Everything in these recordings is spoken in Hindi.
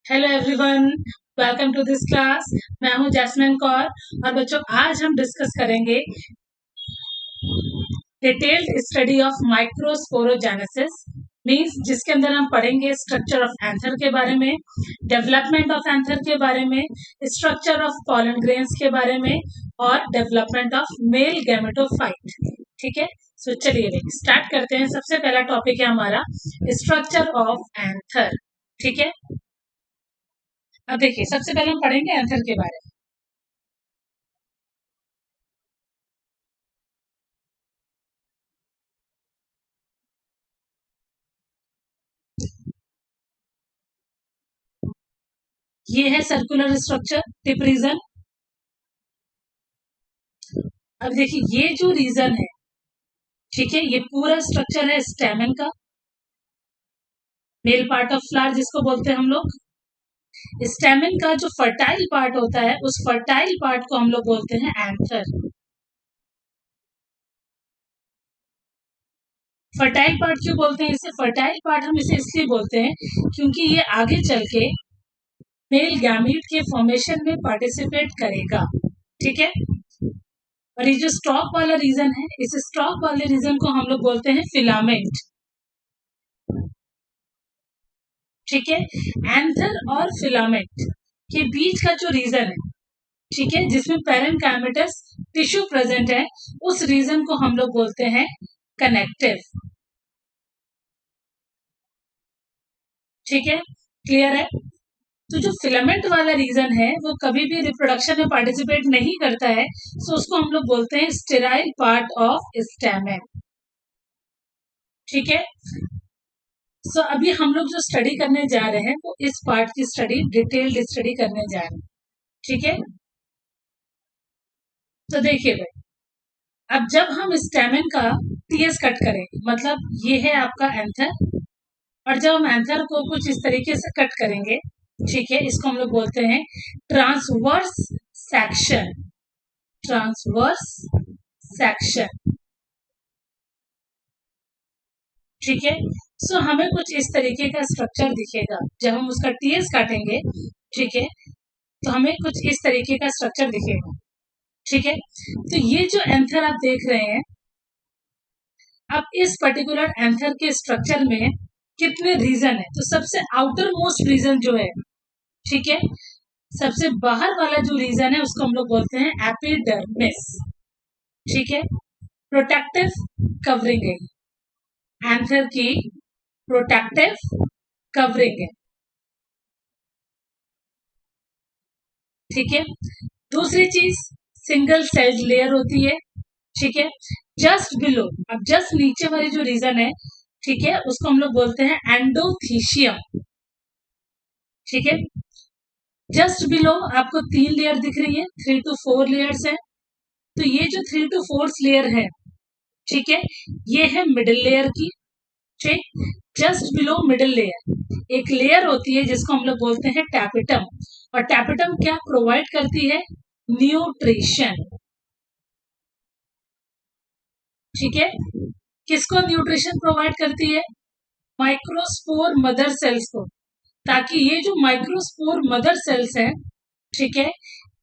Hello everyone, welcome to this class. मैं हूं जैस्मिन कौर और बच्चों आज हम डिस्कस करेंगे detailed study of microsporogenesis means जिसके अंदर हम पढ़ेंगे स्ट्रक्चर ऑफ एंथर के बारे में, डेवलपमेंट ऑफ एंथर के बारे में, स्ट्रक्चर ऑफ पॉलन ग्रेन्स के बारे में और डेवलपमेंट ऑफ मेल गैमेटोफाइट। ठीक है, सो चलिए स्टार्ट करते हैं। सबसे पहला टॉपिक है हमारा स्ट्रक्चर ऑफ एंथर। ठीक है, अब देखिए सबसे पहले हम पढ़ेंगे एंथर के बारे में। ये है सर्कुलर स्ट्रक्चर टिप रीजन। अब देखिए ये जो रीजन है, ठीक है, ये पूरा स्ट्रक्चर है स्टेमन का, मेल पार्ट ऑफ फ्लावर जिसको बोलते हैं हम लोग। स्टेमन का जो फर्टाइल पार्ट होता है उस फर्टाइल पार्ट को हम लोग बोलते हैं एंथर। फर्टाइल पार्ट क्यों बोलते हैं इसे? फर्टाइल पार्ट हम इसे इसलिए बोलते हैं क्योंकि ये आगे चल के मेल गैमीट के फॉर्मेशन में पार्टिसिपेट करेगा। ठीक है, और ये जो स्टॉक वाला रीजन है, इस स्टॉक वाले रीजन को हम लोग बोलते हैं फिलामेंट। ठीक है, एंथर और फिलामेंट के बीच का जो रीजन है, ठीक है, जिसमें पैरेन्काइमेटस टिश्यू प्रेजेंट है, उस रीजन को हम लोग बोलते हैं कनेक्टिव। ठीक है, क्लियर है? तो जो फिलामेंट वाला रीजन है वो कभी भी रिप्रोडक्शन में पार्टिसिपेट नहीं करता है, सो उसको हम लोग बोलते हैं स्टेराइल पार्ट ऑफ स्टेमेन। ठीक है, सो अभी हम लोग जो स्टडी करने जा रहे हैं वो इस पार्ट की स्टडी, डिटेल्ड स्टडी करने जा रहे हैं। ठीक है, तो देखिए भाई, अब जब हम स्टेमेन का टीएस कट करेंगे, मतलब ये है आपका एंथर, और जब हम एंथर को कुछ इस तरीके से कट करेंगे, ठीक है, इसको हम लोग बोलते हैं ट्रांसवर्स सेक्शन। Transverse section. ठीक है, सो हमें कुछ इस तरीके का स्ट्रक्चर दिखेगा जब हम उसका टीएस काटेंगे। ठीक है, तो हमें कुछ इस तरीके का स्ट्रक्चर दिखेगा। ठीक है, तो ये जो एंथर आप देख रहे हैं, अब इस पर्टिकुलर एंथर के स्ट्रक्चर में कितने रीजन है? तो सबसे आउटर मोस्ट रीजन जो है, ठीक है, सबसे बाहर वाला जो रीजन है उसको हम लोग बोलते हैं एपिडर्मिस। ठीक है, प्रोटेक्टिव कवरिंग है, एंथर की प्रोटेक्टिव कवरिंग है। ठीक है, दूसरी चीज सिंगल सेल्ड लेयर होती है। ठीक है, जस्ट बिलो, अब जस्ट नीचे वाली जो रीजन है, ठीक है, उसको हम लोग बोलते हैं एंडोथीशियम। ठीक है, जस्ट बिलो आपको 3 लेयर दिख रही है, 3 to 4 लेयर्स है। तो ये जो 3 to 4 लेयर है, ठीक है, ये है मिडिल लेयर की। ठीक, जस्ट बिलो मिडिल लेयर एक लेयर होती है जिसको हम लोग बोलते हैं टैपिटम, और टैपिटम क्या प्रोवाइड करती है? न्यूट्रिशन। ठीक है, किसको न्यूट्रिशन प्रोवाइड करती है? माइक्रोस्पोर मदर सेल्स को, ताकि ये जो माइक्रोस्पोर मदर सेल्स हैं, ठीक है,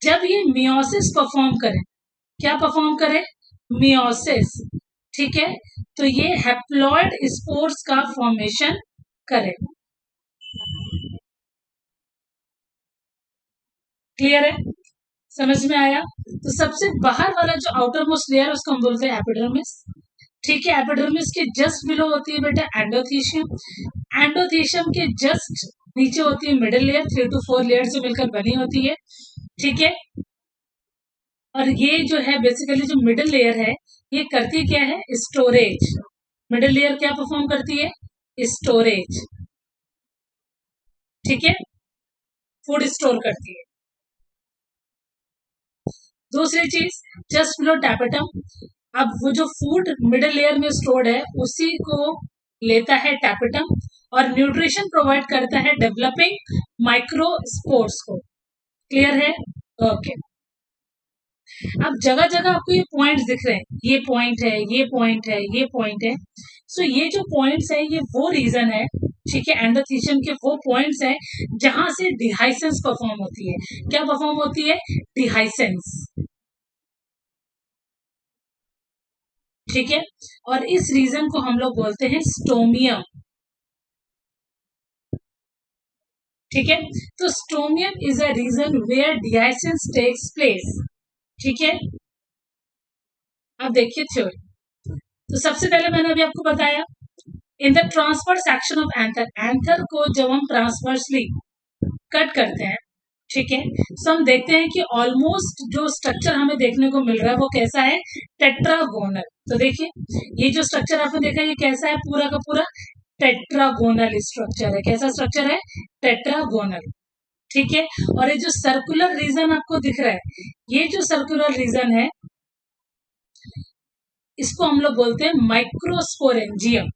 जब ये मियोसिस परफॉर्म करें, क्या परफॉर्म करें? मियोसिस। ठीक है, तो ये हैप्लॉइड स्पोर्स का फॉर्मेशन करे। क्लियर है? समझ में आया? तो सबसे बाहर वाला जो आउटर मोस्ट लेयर है उसको हम बोलते हैं एपिडर्मिस। ठीक है, एपिडर्मिस के जस्ट बिलो होती है बेटा एंडोथीशियम। एंडोथीशियम के जस्ट नीचे होती है मिडिल लेयर, 3 to 4 लेयर से मिलकर बनी होती है। ठीक है, और ये जो है बेसिकली जो मिडिल लेयर है, ये करती क्या है? स्टोरेज। मिडिल लेयर क्या परफॉर्म करती है? स्टोरेज। ठीक है, फूड स्टोर करती है। दूसरी चीज जस्ट बिलो टैपेटम, अब वो जो फूड मिडिल लेयर में स्टोर्ड है उसी को लेता है टैपेटम और न्यूट्रिशन प्रोवाइड करता है डेवलपिंग माइक्रोस्पोर्स को। क्लियर है? ओके, अब जगह जगह आपको ये पॉइंट्स दिख रहे हैं, ये पॉइंट है, ये पॉइंट है, ये पॉइंट है। सो ये जो पॉइंट्स है ये वो रीजन है, ठीक है, एंडोथीशियम के वो पॉइंट्स हैं जहां से डिहाइसेंस परफॉर्म होती है। क्या परफॉर्म होती है? डिहाइसेंस, ठीक है। और इस रीजन को हम लोग बोलते हैं स्टोमियम, ठीक है। तो stomium is a region where dehiscence takes place, ठीक है। अब देखिए थ्योरी। तो सबसे पहले मैंने अभी आपको बताया in the transverse action of anther, anther को जब हम ट्रांसवर्सली कट करते हैं, ठीक है, तो हम देखते हैं कि ऑलमोस्ट जो स्ट्रक्चर हमें देखने को मिल रहा है वो कैसा है? टेट्रागोनल। तो देखिए ये जो स्ट्रक्चर आपने देखा ये कैसा है? पूरा का पूरा टेट्रागोनल स्ट्रक्चर है। कैसा स्ट्रक्चर है? टेट्रागोनल, ठीक है। और ये जो सर्कुलर रीजन आपको दिख रहा है, ये जो सर्कुलर रीजन है इसको हम लोग बोलते हैं माइक्रोस्पोरेंजियम,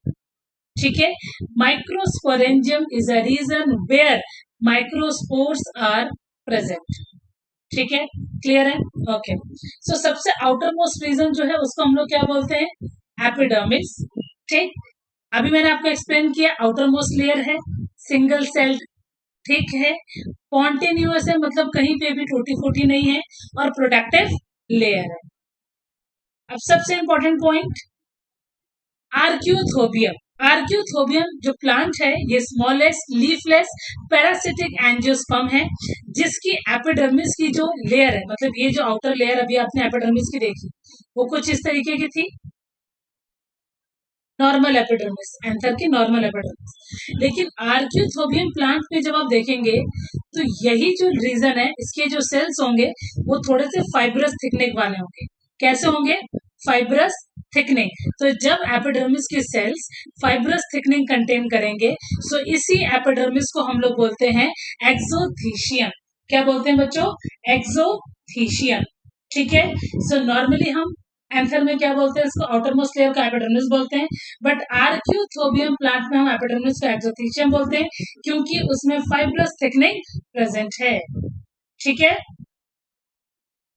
ठीक है। Microsporangium is a region where microspores are present, ठीक है। क्लियर है? ओके। सो सबसे आउटर मोस्ट रीजन जो है उसको हम लोग क्या बोलते हैं? एपिडर्मिस, ठीक। अभी मैंने आपको एक्सप्लेन किया आउटर मोस्ट लेयर है सिंगल सेल्ड, ठीक है, कॉन्टिन्यूअस है मतलब कहीं पे भी टूटी फूटी नहीं है, और प्रोडक्टिव लेयर है। अब सबसे इंपॉर्टेंट पॉइंट, आर्क्यूथोबियम। आर्क्यूथोबियम जो प्लांट है ये स्मॉलेस्ट लीफलेस पैरासिटिक एंजियोस्पर्म है, जिसकी एपिडर्मिस की जो लेयर है, मतलब ये जो आउटर लेयर अभी आपने एपिडर्मिस की देखी वो कुछ इस तरीके की थी, नॉर्मल एपिडर्मिस, एंथर की नॉर्मल एपिडर्मिस। लेकिन आर्क्यूथोबियम प्लांट में जब आप देखेंगे तो यही जो रीजन है इसके जो सेल्स होंगे वो थोड़े से फाइब्रस थिकनेक वाले होंगे। कैसे होंगे? Fibrous thickening. तो जब एपिडर्मिस के सेल्स फाइब्रस थिकनिंग कंटेन करेंगे सो इसी एपिडर्मिस को हम लोग बोलते हैं एक्सोथीशियम। क्या बोलते हैं बच्चों? एक्सोथीशियम, ठीक है। सो नॉर्मली हम एंथर में क्या बोलते हैं? इसको आउटर मोस्ट लेयर का एपिडर्मिस बोलते हैं, बट आर्क्यूथोबियम प्लांट में हम एपिडर्मिस को एक्सोथीशियम बोलते हैं क्योंकि उसमें फाइब्रस थिकनिंग प्रेजेंट है, ठीक है।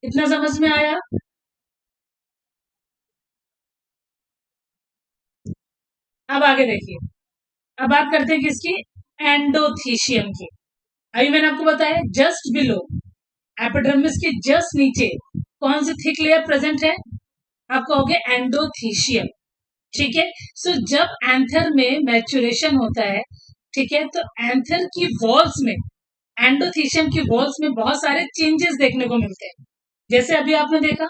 इतना समझ में आया? अब आगे देखिए, अब बात करते हैं किसकी? एंडोथीशियम की। अभी मैंने आपको बताया जस्ट बिलो एपिडर्मिस के जस्ट नीचे कौन सी थिक लेयर प्रेजेंट है? आप कहोगे एंडोथीशियम, ठीक है। सो जब एंथर में मैच्योरेशन होता है, ठीक है, तो एंथर की वॉल्स में, एंडोथीशियम की वॉल्स में बहुत सारे चेंजेस देखने को मिलते हैं। जैसे अभी आपने देखा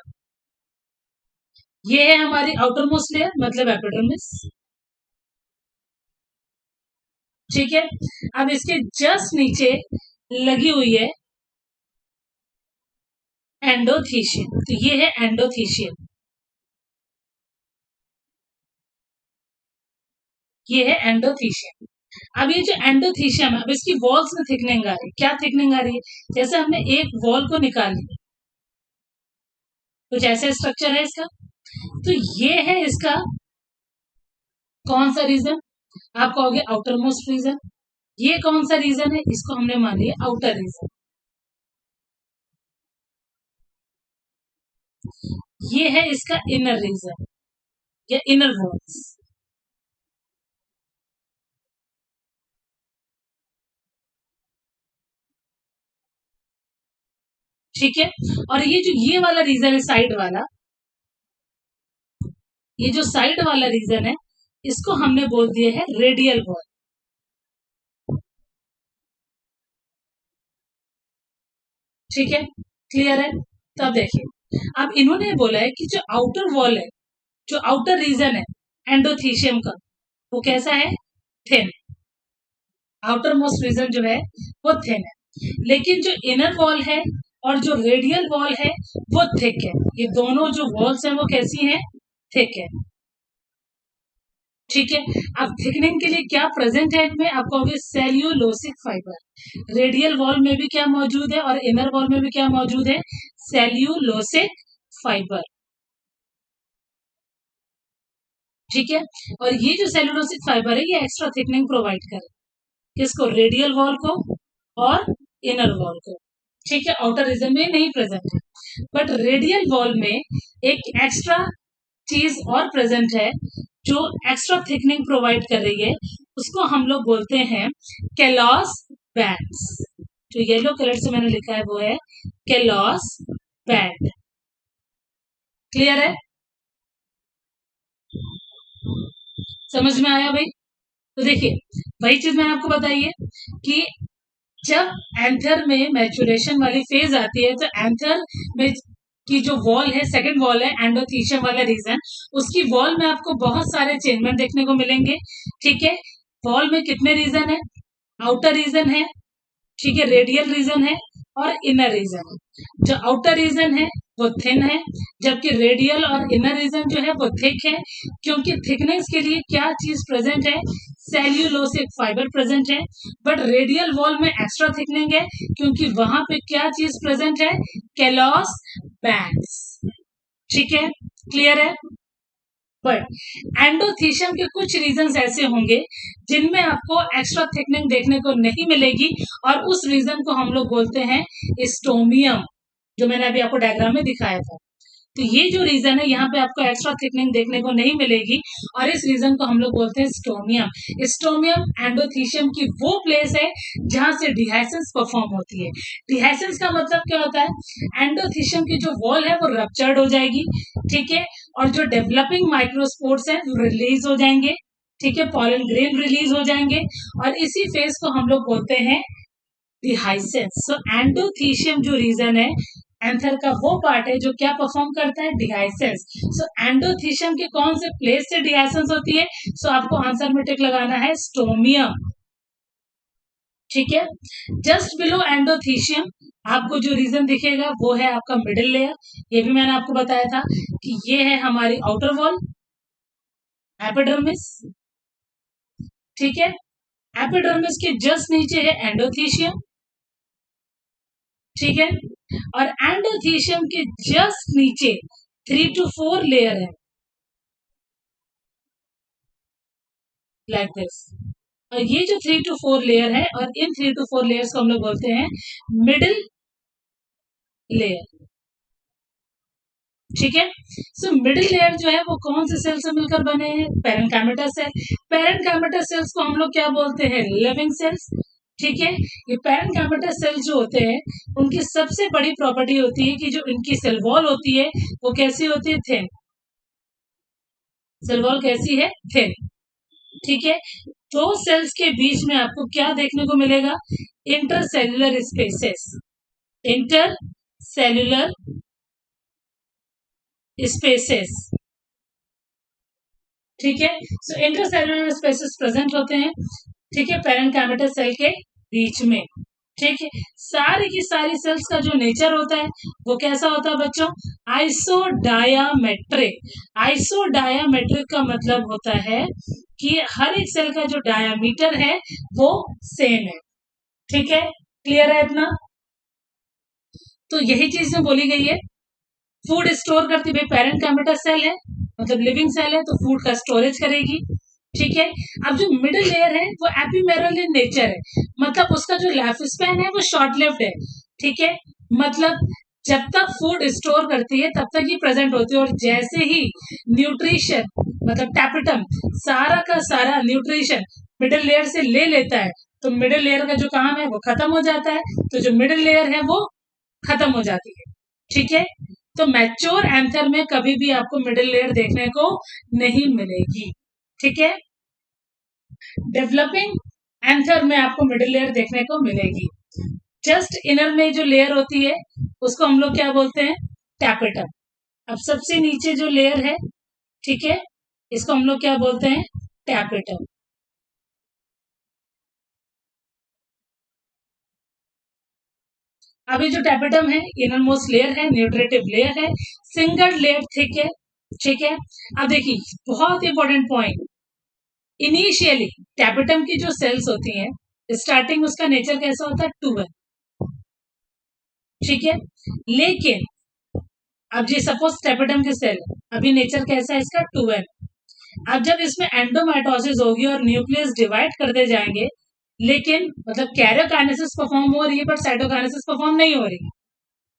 ये है हमारी आउटर मोस्ट लेयर मतलब एपिडर्मिस, ठीक है। अब इसके जस्ट नीचे लगी हुई है एंडोथीशियम, तो ये है एंडोथीशियम, ये है एंडोथीशियम। अब ये जो एंडोथीशियम है अब इसकी वॉल्स में थिकनिंग आ रही है। क्या थिकनिंग आ रही है? जैसे हमने एक वॉल को निकाल लिया, कुछ ऐसा स्ट्रक्चर है इसका, तो ये है इसका कौन सा रीजन? आप कहोगे आउटर मोस्ट रीजन। ये कौन सा रीजन है? इसको हमने मान लिया आउटर रीजन। ये है इसका इनर रीजन या इनर वॉल्स, ठीक है। और ये जो ये वाला रीजन है साइड वाला, ये जो साइड वाला रीजन है इसको हमने बोल दिया है रेडियल वॉल, ठीक है। क्लियर है? तो अब देखिए, अब इन्होंने बोला है कि जो आउटर वॉल है, जो आउटर रीजन है एंडोथीशियम का वो कैसा है? थिन। आउटर मोस्ट रीजन जो है वो थिन है, लेकिन जो इनर वॉल है और जो रेडियल वॉल है वो थिक है। ये दोनों जो वॉल्स हैं वो कैसी हैं? थिक है, ठीक है। अब थिकनिंग के लिए क्या प्रेजेंट है इनमें? आप कहोगे सेल्यूलोसिक फाइबर। रेडियल वॉल में भी क्या मौजूद है और इनर वॉल में भी क्या मौजूद है? सेल्यूलोसिक फाइबर, ठीक है। और ये जो सेल्यूलोसिक फाइबर है ये एक्स्ट्रा थिकनिंग प्रोवाइड करे किसको? रेडियल वॉल को और इनर वॉल को, ठीक है। आउटर रीजन में नहीं प्रेजेंट है, बट रेडियल वॉल में एक एक्स्ट्रा चीज और प्रेजेंट है जो एक्स्ट्रा थिकनिंग प्रोवाइड कर रही है उसको हम लोग बोलते हैं कैलॉस बैंड्स। जो येलो कलर से मैंने लिखा है वो है कैलॉस बैंड। क्लियर है? समझ में आया भाई? तो देखिए वही चीज मैंने आपको बताई है कि जब एंथर में मैचुरेशन वाली फेज आती है तो एंथर में की जो वॉल है, सेकंड वॉल है एंडोथीशियम वाला रीजन, उसकी वॉल में आपको बहुत सारे चेंजमेंट देखने को मिलेंगे। ठीक है, वॉल में कितने रीजन है? आउटर रीजन है, ठीक है, रेडियल रीजन है और इनर रीजन है। जो आउटर रीजन है वो थिन है, जबकि रेडियल और इनर रीजन जो है वो थिक है। क्योंकि थिकनेस के लिए क्या चीज प्रेजेंट है? सेल्यूलोसिक फाइबर प्रेजेंट है। बट रेडियल वॉल में एक्स्ट्रा थिकनिंग है क्योंकि वहां पे क्या चीज प्रेजेंट है? कैलॉस बैंड्स। ठीक है, क्लियर है? बट एंडोथीशियम के कुछ रीजन ऐसे होंगे जिनमें आपको एक्स्ट्रा थिकनिंग देखने को नहीं मिलेगी और उस रीजन को हम लोग बोलते हैं स्टोमियम, जो मैंने अभी आपको डायग्राम में दिखाया था। तो ये जो रीजन है यहाँ पे आपको एक्स्ट्रा थिकनिंग देखने को नहीं मिलेगी और इस रीजन को हम लोग बोलते हैं स्टोमियम। स्टोमियम एंडोथीशियम की वो प्लेस है जहां से डिहाइसेंस परफॉर्म होती है। डिहाइसेंस का मतलब क्या होता है? एंडोथीशियम की जो वॉल है वो रप्चर्ड हो जाएगी, ठीक है, और जो डेवलपिंग माइक्रोस्पोर्स है रिलीज हो जाएंगे, ठीक है, पॉलन ग्रेन रिलीज हो जाएंगे और इसी फेज को हम लोग बोलते हैं डिहाइसेंस। सो एंडोथीशियम जो रीजन है एंथर का वो पार्ट है जो क्या परफॉर्म करता है? डिहाइसेंस। सो एंडोथीशियम के कौन से प्लेस से डिहाइसेंस होती है? सो आपको आंसर में टिक लगाना है स्टोमियम। ठीक है, जस्ट बिलो एंडोथीशियम आपको जो रीजन दिखेगा वो है आपका मिडिल लेयर। ये भी मैंने आपको बताया था कि ये है हमारी आउटर वॉल एपिडर्मिस, ठीक है, एपिडर्मिस के जस्ट नीचे है एंडोथीशियम, ठीक है, और एंडोथीशियम के जस्ट नीचे 3 to 4 लेयर है लाइक दिस। और ये जो 3 to 4 लेयर है और इन 3 to 4 लेयर्स को हम लोग बोलते हैं मिडिल लेयर। ठीक है, सो मिडिल लेयर जो है वो कौन से सेल से मिलकर बने हैं? पेरेन्काइमेटा सेल। पेरेन्काइमेटा सेल्स को हम लोग क्या बोलते हैं? Living cells. ठीक है, ये पेरेन्काइमेटा सेल जो होते हैं उनकी सबसे बड़ी प्रॉपर्टी होती है कि जो इनकी सेल वॉल होती है वो कैसी होती है? थिन। सेल वॉल कैसी है? थिन। ठीक है, दो सेल्स के बीच में आपको क्या देखने को मिलेगा? Intercellular spaces. इंटरसेल्युलर स्पेसेस, ठीक है, सो इंटरसेल्युलर स्पेसेस प्रेजेंट होते हैं, ठीक है, पेरेन्काइमेटा सेल के बीच में। ठीक है, सारी की सारी सेल्स का जो नेचर होता है वो कैसा होता है बच्चों? आइसोडायामेट्रिक। आइसोडायामेट्रिक का मतलब होता है कि हर एक सेल का जो डायामीटर है वो सेम है। ठीक है, क्लियर है इतना? तो यही चीज में बोली गई है। फूड स्टोर करती, भाई पेरेन्काइमेटा सेल है मतलब लिविंग सेल है तो फूड का स्टोरेज करेगी। ठीक है, अब जो मिडिल लेयर है वो एपिमेरल इन नेचर है, मतलब उसका जो लाइफ स्पैन है वो शॉर्ट लिव्ड है। ठीक है, मतलब जब तक फूड स्टोर करती है तब तक ये प्रेजेंट होती है और जैसे ही न्यूट्रिशन मतलब टैपिटम सारा का सारा न्यूट्रिशन मिडिल लेयर से ले लेता है तो मिडिल लेयर का जो काम है वो खत्म हो जाता है, तो जो मिडिल लेयर है वो खत्म हो जाती है। ठीक है, तो मैच्योर एंथर में कभी भी आपको मिडिल लेयर देखने को नहीं मिलेगी। ठीक है, डेवलपिंग एंथर में आपको मिडिल लेयर देखने को मिलेगी। जस्ट इनर में जो लेयर होती है उसको हम लोग क्या बोलते हैं? टैपेटम। अब सबसे नीचे जो लेयर है, ठीक है, इसको हम लोग क्या बोलते हैं? टैपेटम। अभी जो टैपेटम है इनर मोस्ट लेयर है, न्यूट्रेटिव लेयर है, सिंगल लेयर थिक है। ठीक है, अब देखिए बहुत इंपॉर्टेंट पॉइंट, इनिशियली टैपेटम की जो सेल्स होती हैं स्टार्टिंग उसका नेचर कैसा होता है? 2 है। ठीक है, लेकिन अब जी सपोज टैपेटम की सेल अभी नेचर कैसा है इसका? 2 है। अब जब इसमें एंडोमाइटोसिस होगी और न्यूक्लियस डिवाइड करते जाएंगे, लेकिन मतलब कैरियोकाइनेसिस परफॉर्म हो रही है बट साइटोकाइनेसिस परफॉर्म नहीं हो रही,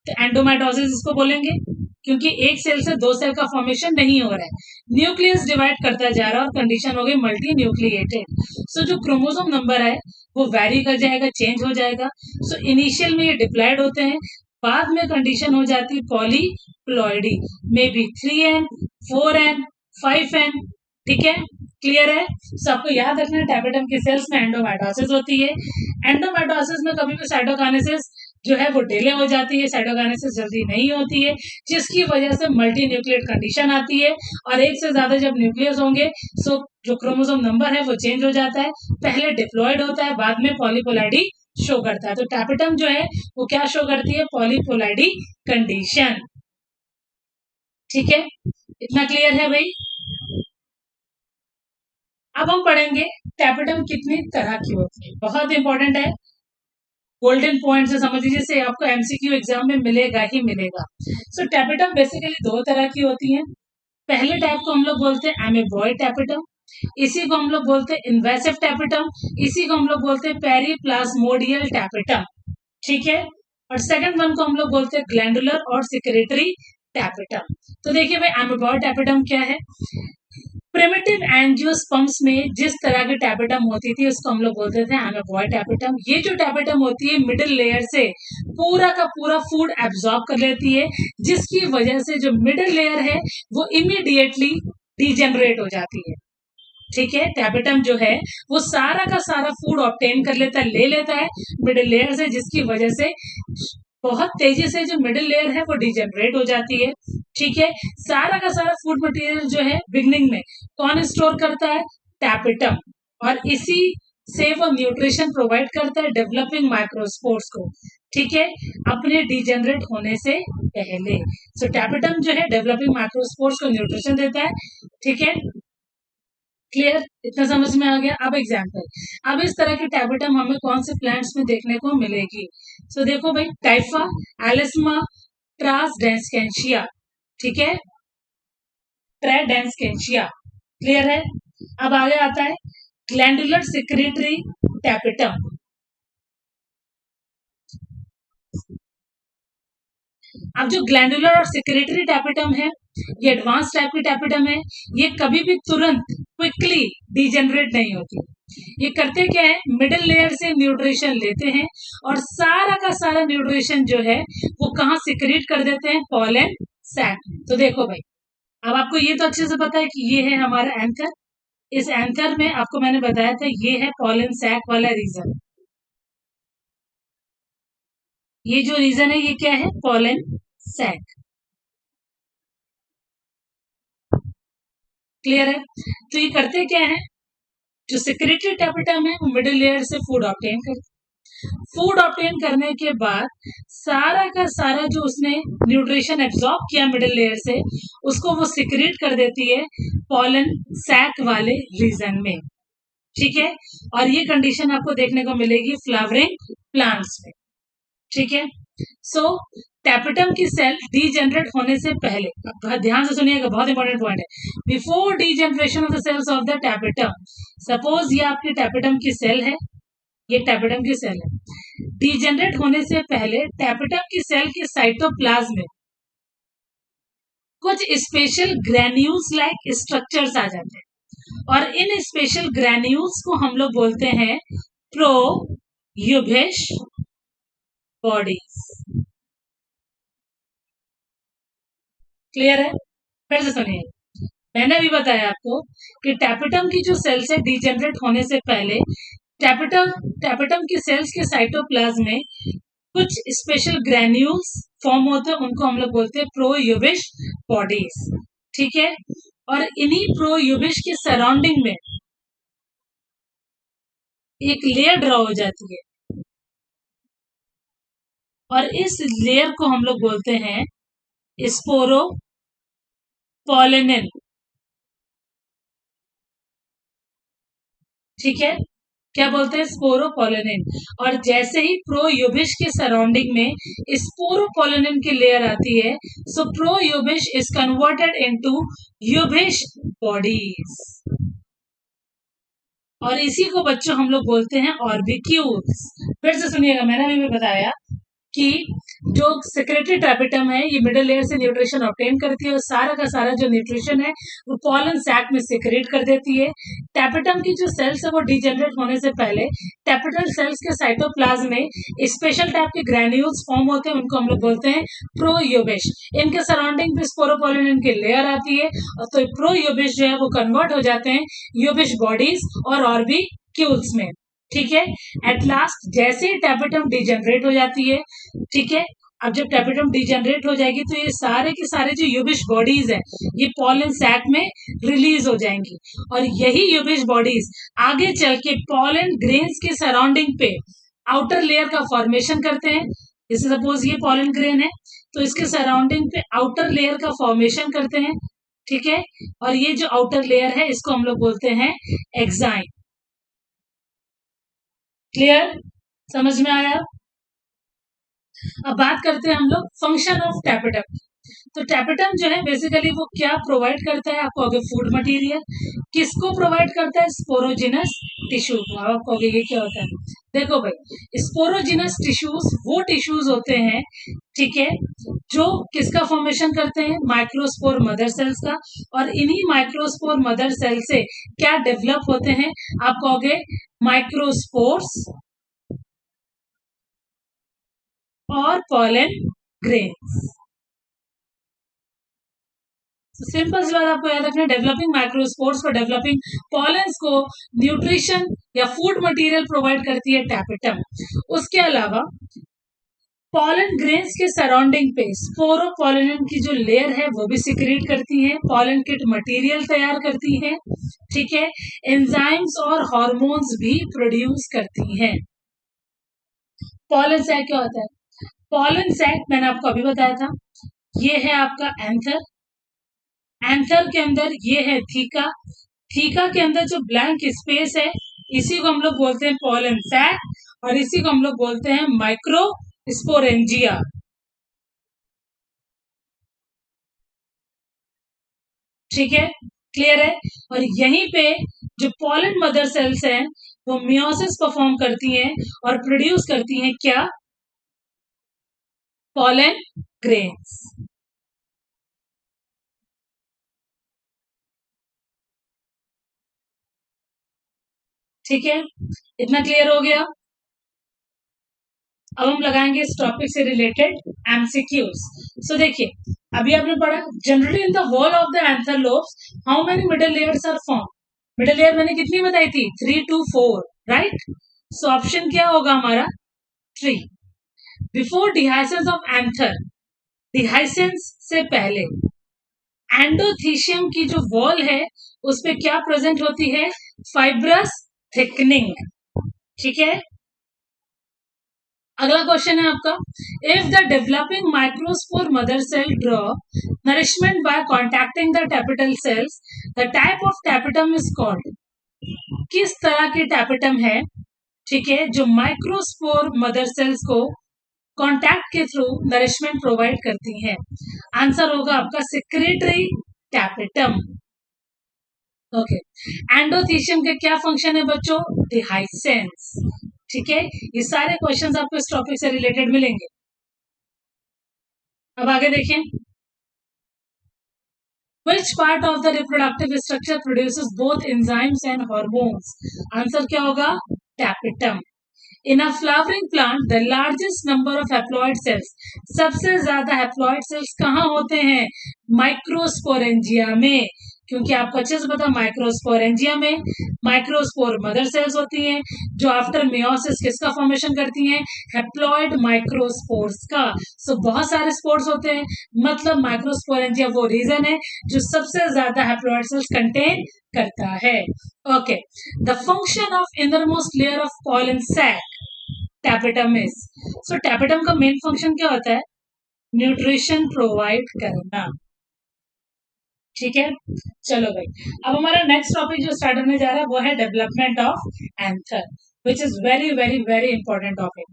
तो एंडोमाइटोसिस इसको बोलेंगे। क्योंकि एक सेल से दो सेल का फॉर्मेशन नहीं हो रहा है, न्यूक्लियस डिवाइड करता जा रहा है और कंडीशन हो गई मल्टी न्यूक्लिएटेड। सो जो क्रोमोसोम नंबर है वो वैरी कर जाएगा, चेंज हो जाएगा। सो इनिशियल में ये डिप्लॉयड होते हैं, बाद में कंडीशन हो जाती है polyploidy, may be 3n 4n 5n। ठीक है, क्लियर है। सो आपको याद रखना है टैपेटम की सेल्स में एंडोमेटोसिस होती है। एंडोमेटोसिस में कभी भी साइटोकाइनेसिस जो है वो डिले हो जाती है, साइटोकाइनेसिस जल्दी नहीं होती है, जिसकी वजह से मल्टी न्यूक्लिएट कंडीशन आती है। और एक से ज्यादा जब न्यूक्लियस होंगे सो जो क्रोमोसोम नंबर है वो चेंज हो जाता है, पहले डिप्लॉयड होता है, बाद में पॉलीपोलैरिटी शो करता है। तो टैपेटम जो है वो क्या शो करती है, पॉलीपोलैरिटी कंडीशन। ठीक है, इतना क्लियर है भाई। अब हम पढ़ेंगे टैपेटम कितनी तरह की होती है, बहुत इंपॉर्टेंट है, गोल्डन पॉइंट से समझ लीजिए, से आपको एमसीक्यू एग्जाम में मिलेगा ही मिलेगा। सो टैपेटम बेसिकली दो तरह की होती है। पहले टाइप को हम लोग बोलते हैं एमीबॉयड टैपेटम, इसी को हम लोग बोलते हैं इन्वेसिव टैपेटम, इसी को हम लोग बोलते हैं पेरीप्लाज्मोडियल टैपेटम। ठीक है, और सेकंड वन को हम लोग बोलते हैं ग्लैंडुलर और सिक्रेटरी टैपेटम। तो देखिए भाई एमीबॉयड टैपेटम क्या है, प्रिमिटिव एंजियोस्पर्म्स में जिस तरह की टैपेटम होती थी उसको हम लोग बोलते थे एमीबॉयड टैपेटम। ये जो टैपेटम होती है मिडिल लेयर से पूरा का पूरा फूड एब्जॉर्ब कर लेती है, जिसकी वजह से जो मिडिल लेयर है वो इमीडिएटली डिजेनरेट हो जाती है। ठीक है, टैपेटम जो है वो सारा का सारा फूड ऑब्टेन कर लेता है, ले लेता है मिडिल लेयर से, जिसकी वजह से बहुत तेजी से जो मिडिल लेयर है वो डिजेनरेट हो जाती है। ठीक है, सारा का सारा फूड मटेरियल जो है बिगनिंग में कौन स्टोर करता है, टैपेटम, और इसी से वो न्यूट्रिशन प्रोवाइड करता है डेवलपिंग माइक्रोस्पोर्स को। ठीक है, अपने डिजेनरेट होने से पहले। सो टैपेटम जो है डेवलपिंग माइक्रोस्पोर्स को न्यूट्रिशन देता है। ठीक है, क्लियर, इतना समझ में आ गया। अब एग्जाम्पल, अब इस तरह की टैपेटम हमें कौन से प्लांट्स में देखने को मिलेगी। सो देखो भाई, टाइफा, एलिस्मा, ट्रांसडेस्केंशिया। ठीक है, ट्रांसडेस्केंशिया, क्लियर है। अब आगे आता है ग्लैंडुलर सिक्रेटरी टैपेटम। अब जो ग्लैंडुलर और सिक्रेटरी टैपेटम है ये एडवांस टाइप की टैपेटम है, ये कभी भी तुरंत क्विकली डिजेनरेट नहीं होती। ये करते क्या है, मिडिल लेयर से न्यूट्रिशन लेते हैं और सारा का सारा न्यूट्रिशन जो है वो कहाँ सिक्रेट कर देते हैं, पॉलन सैक। तो देखो भाई, अब आपको ये तो अच्छे से पता है कि ये है हमारा एंकर, इस एंकर में आपको मैंने बताया था ये है पॉलन सैक वाला रीजन। ये जो रीजन है ये क्या है, पॉलन सैक। क्लियर है। तो ये करते क्या है, जो सिक्रेटरी टैपेटम है वो मिडिल लेयर से फूड ऑब्टेन करते, फूड ऑब्टेन करने के बाद सारा का सारा जो उसने न्यूट्रिशन एब्जॉर्ब किया मिडिल लेयर से उसको वो सिक्रेट कर देती है पॉलन सैक वाले रीजन में। ठीक है, और ये कंडीशन आपको देखने को मिलेगी फ्लावरिंग प्लांट्स में। ठीक है, सो टैपेटम की सेल डीजेनरेट होने से पहले, ध्यान से सुनिएगा, बहुत इंपॉर्टेंट पॉइंट है, before degeneration of the cells of the tapetum, suppose ये आपकी टैपेटम की सेल है, ये टैपेटम की सेल है, डीजेनरेट होने से पहले टैपेटम की सेल के साइटोप्लाज्म में कुछ स्पेशल ग्रेन्यूल्स लाइक स्ट्रक्चर्स आ जाते हैं, और इन स्पेशल ग्रेन्यूल्स को हम लोग बोलते हैं प्रोयूबिश बॉडीज। क्लियर है, फिर से सुनिए, मैंने भी बताया आपको कि टैपेटम की जो सेल्स है डीजेनरेट होने से पहले टैपेटम टैपेटम की सेल्स के साइटोप्लाज्म में कुछ स्पेशल ग्रेन्यूल्स फॉर्म होते हैं, उनको हम लोग बोलते हैं प्रोयूबिश बॉडीज। ठीक है, और इन्हीं प्रोयूबिश के सराउंडिंग में एक लेयर ड्रॉ हो जाती है, और इस लेयर को हम लोग बोलते हैं स्पोरोपोलेनिन। ठीक है, क्या बोलते हैं, स्पोरोपोलेनिन। और जैसे ही प्रोयूबिश के सराउंडिंग में स्पोरोपोलेनिन की लेयर आती है, सो प्रोयूबिश इज कन्वर्टेड इनटू यूबिश बॉडीज, और इसी को बच्चों हम लोग बोलते हैं ऑर्बिक्यूल्स। फिर से सुनिएगा, मैंने भी बताया कि जो सेक्रेटरी टैपेटम है ये मिडिल लेयर से न्यूट्रिशन ऑब्टेन करती है और सारा का सारा जो न्यूट्रिशन है वो पॉलन सैक में सिक्रेट कर देती है। टैपेटम की जो सेल्स है वो डिजेनरेट होने से पहले टैपेटल सेल्स के साइटोप्लाज्म में स्पेशल टाइप के ग्रैन्यूल्स फॉर्म होते हैं, उनको हम लोग बोलते हैं प्रोयूबिश। इनके सराउंडिंग पे स्पोरोपोलिन की लेयर आती है और तो प्रोयूबिश जो है वो कन्वर्ट हो जाते हैं यूबिश बॉडीज और ऑर्बिक्यूल्स में। ठीक है, एट लास्ट जैसे ही टैपेटम डिजेनरेट हो जाती है, ठीक है, अब जब टैपेटम डिजेनरेट हो जाएगी तो ये सारे के सारे जो यूबिश बॉडीज है ये पॉलन सैक में रिलीज हो जाएंगी और यही यूबिश बॉडीज आगे चल के पॉलन ग्रेन्स के सराउंडिंग पे आउटर लेयर का फॉर्मेशन करते हैं। जैसे सपोज ये पॉलन ग्रेन है तो इसके सराउंडिंग पे आउटर लेयर का फॉर्मेशन करते हैं। ठीक है, और ये जो आउटर लेयर है इसको हम लोग बोलते हैं एक्साइन। क्लियर, समझ में आया? अब बात करते हैं हम लोग फंक्शन ऑफ टैपेटम। तो टैपेटम जो है बेसिकली वो क्या प्रोवाइड करता है आपको? अगर फूड मटेरियल किसको प्रोवाइड करता है? स्पोरोजिनस टिश्यू को। आपको अगर ये क्या होता है, देखो भाई, स्पोरोजिनस टिश्यूज वो टिश्यूज होते हैं, ठीक है, जो किसका फॉर्मेशन करते हैं? माइक्रोस्पोर मदर सेल्स का। और इन्हीं माइक्रोस्पोर मदर सेल से क्या डेवलप होते हैं? आप कहोगे माइक्रोस्पोर्स और पॉलन ग्रेन्स। सिंपल सी बात आपको याद रखना है, डेवलपिंग माइक्रोस्पोर्स को, डेवलपिंग पॉलन्स को न्यूट्रिशन या फूड मटेरियल प्रोवाइड करती है टैपेटम। उसके अलावा पॉलन ग्रेन्स के सराउंडिंग पे स्पोरोपोलिन की जो लेयर है वो भी सिक्रीट करती है, पॉलन किट मटेरियल तैयार करती है। ठीक है, एंजाइम्स और हार्मोन्स भी प्रोड्यूस करती हैं। पॉलन सैक क्या होता है? पॉलन सैक मैंने आपको अभी बताया था, ये है आपका एंथर। एंथर के अंदर ये है थीका। थीका के अंदर जो ब्लैंक स्पेस है इसी को हम लोग बोलते हैं पॉलन सैक और इसी को हम लोग बोलते हैं माइक्रोस्पोरेंजिया। ठीक है, क्लियर है? और यहीं पे जो पॉलन मदर सेल्स हैं वो मियोसिस परफॉर्म करती हैं और प्रोड्यूस करती हैं क्या? Pollen grains. ठीक है, इतना क्लियर हो गया? अब हम लगाएंगे इस टॉपिक से रिलेटेड एमसीक्यूज। सो देखिए, अभी आपने पढ़ा generally in the wall of the anther lobes how many middle layers are form. Middle layer मैंने कितनी बताई थी? 3 to 4, राइट? सो ऑप्शन क्या होगा हमारा? 3। बिफोर डिहाइसेंस ऑफ एंथर, डिहाइसेंस से पहले एंडोथीशियम की जो वॉल है उस पे क्या प्रेजेंट होती है? Fibrous thickening. ठीक है, अगला क्वेश्चन है आपका, if the developing microspore mother cell draw nourishment by contacting the tapetal cells, the type of tapetum is called. किस तरह की टैपेटम है, ठीक है, जो माइक्रोस्पोर मदर सेल्स को कॉन्टैक्ट के थ्रू नरिशमेंट प्रोवाइड करती हैं? आंसर होगा आपका सेक्रेटरी टैपेटम। ओके, एंडोथीशियम के क्या फंक्शन है बच्चों? डिहाइसेंस। ठीक है, ये सारे क्वेश्चंस आपको इस टॉपिक से रिलेटेड मिलेंगे। अब आगे देखें, which part of the reproductive structure produces both enzymes and hormones? Answer क्या होगा? Tapetum. In a flowering plant, the largest number of haploid cells, सबसे ज्यादा haploid cells कहाँ होते हैं? माइक्रोस्पोरेंजिया में। क्योंकि आपको अच्छे से पता, माइक्रोस्पोरेंजिया में माइक्रोस्पोर मदर सेल्स होती हैं जो आफ्टर मियोसिस किसका फॉर्मेशन करती हैं? हैप्लॉइड माइक्रोस्पोर्स का। सो बहुत सारे स्पोर्स होते हैं, मतलब माइक्रोस्पोरेंजिया वो रीजन है जो सबसे ज्यादा हैप्लॉइड सेल्स कंटेन करता है। Okay, the function of innermost layer of pollen sac tapetum is. So tapetum का मेन फंक्शन क्या होता है? न्यूट्रिशन प्रोवाइड करना। ठीक है, चलो भाई, अब हमारा नेक्स्ट टॉपिक जो स्टार्ट होने जा रहा है वो है development of anther, which is very very very important topic.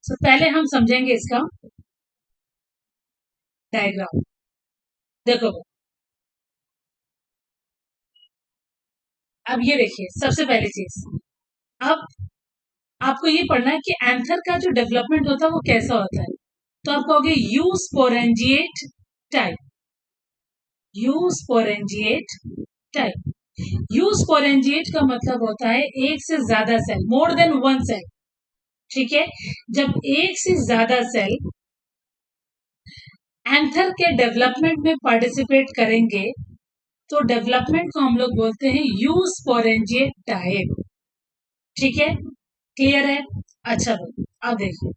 So पहले हम समझेंगे इसका डायग्राम। देखो, अब ये देखिए, सबसे पहली चीज, अब आपको ये पढ़ना है कि एंथर का जो डेवलपमेंट होता है वो कैसा होता है। तो आप कहोगे eusporangiate type, eusporangiate type. Eusporangiate का मतलब होता है एक से ज्यादा cell, more than one cell. ठीक है, जब एक से ज्यादा सेल एंथर के डेवलपमेंट में पार्टिसिपेट करेंगे तो डेवलपमेंट को हम लोग बोलते हैं यू स्पोरेंजिएट टाइप। ठीक है, क्लियर है। अच्छा भाई, अब देखिए,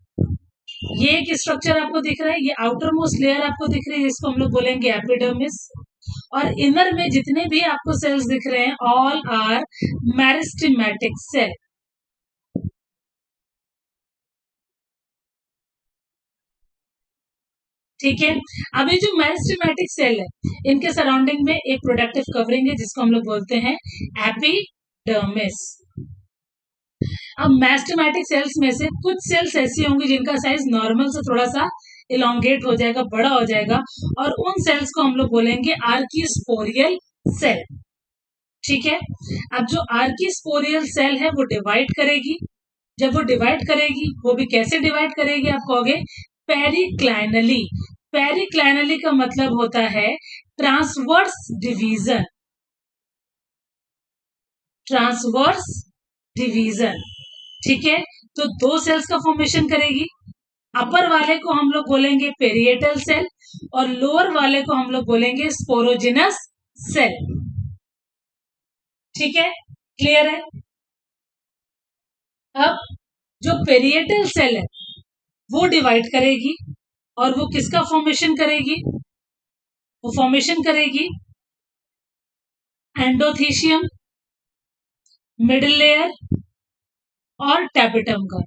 ये एक स्ट्रक्चर आपको दिख रहा है, ये आउटर मोस्ट लेयर आपको दिख रही है जिसको हम लोग बोलेंगे एपिडर्मिस, और इनर में जितने भी आपको सेल्स दिख रहे हैं ऑल आर मेरिस्टेमेटिक सेल। ठीक है, अभी जो मेरिस्टेमेटिक सेल है इनके सराउंडिंग में एक प्रोडक्टिव कवरिंग है जिसको हम लोग बोलते हैं एपिडर्मिस। अब मेरिस्टेमेटिक सेल्स में से कुछ सेल्स ऐसी होंगी जिनका साइज नॉर्मल से थोड़ा सा इलोंगेट हो जाएगा, बड़ा हो जाएगा, और उन सेल्स को हम लोग बोलेंगे आर्कीस्पोरियल सेल। ठीक है, अब जो आर्कीस्पोरियल सेल है वो डिवाइड करेगी। जब वो डिवाइड करेगी, वो भी कैसे डिवाइड करेगी आप कहोगे पेरिक्लाइनली। पेरिक्लाइनली का मतलब होता है ट्रांसवर्स डिवीजन, ट्रांसवर्स डिवीजन। ठीक है, तो दो सेल्स का फॉर्मेशन करेगी। अपर वाले को हम लोग बोलेंगे पेरिएटल सेल और लोअर वाले को हम लोग बोलेंगे स्पोरोजिनस सेल। ठीक है, क्लियर है। अब जो पेरिएटल सेल है वो डिवाइड करेगी और वो किसका फॉर्मेशन करेगी, वो फॉर्मेशन करेगी एंडोथीशियम, मिडिल लेयर और टैपेटम का।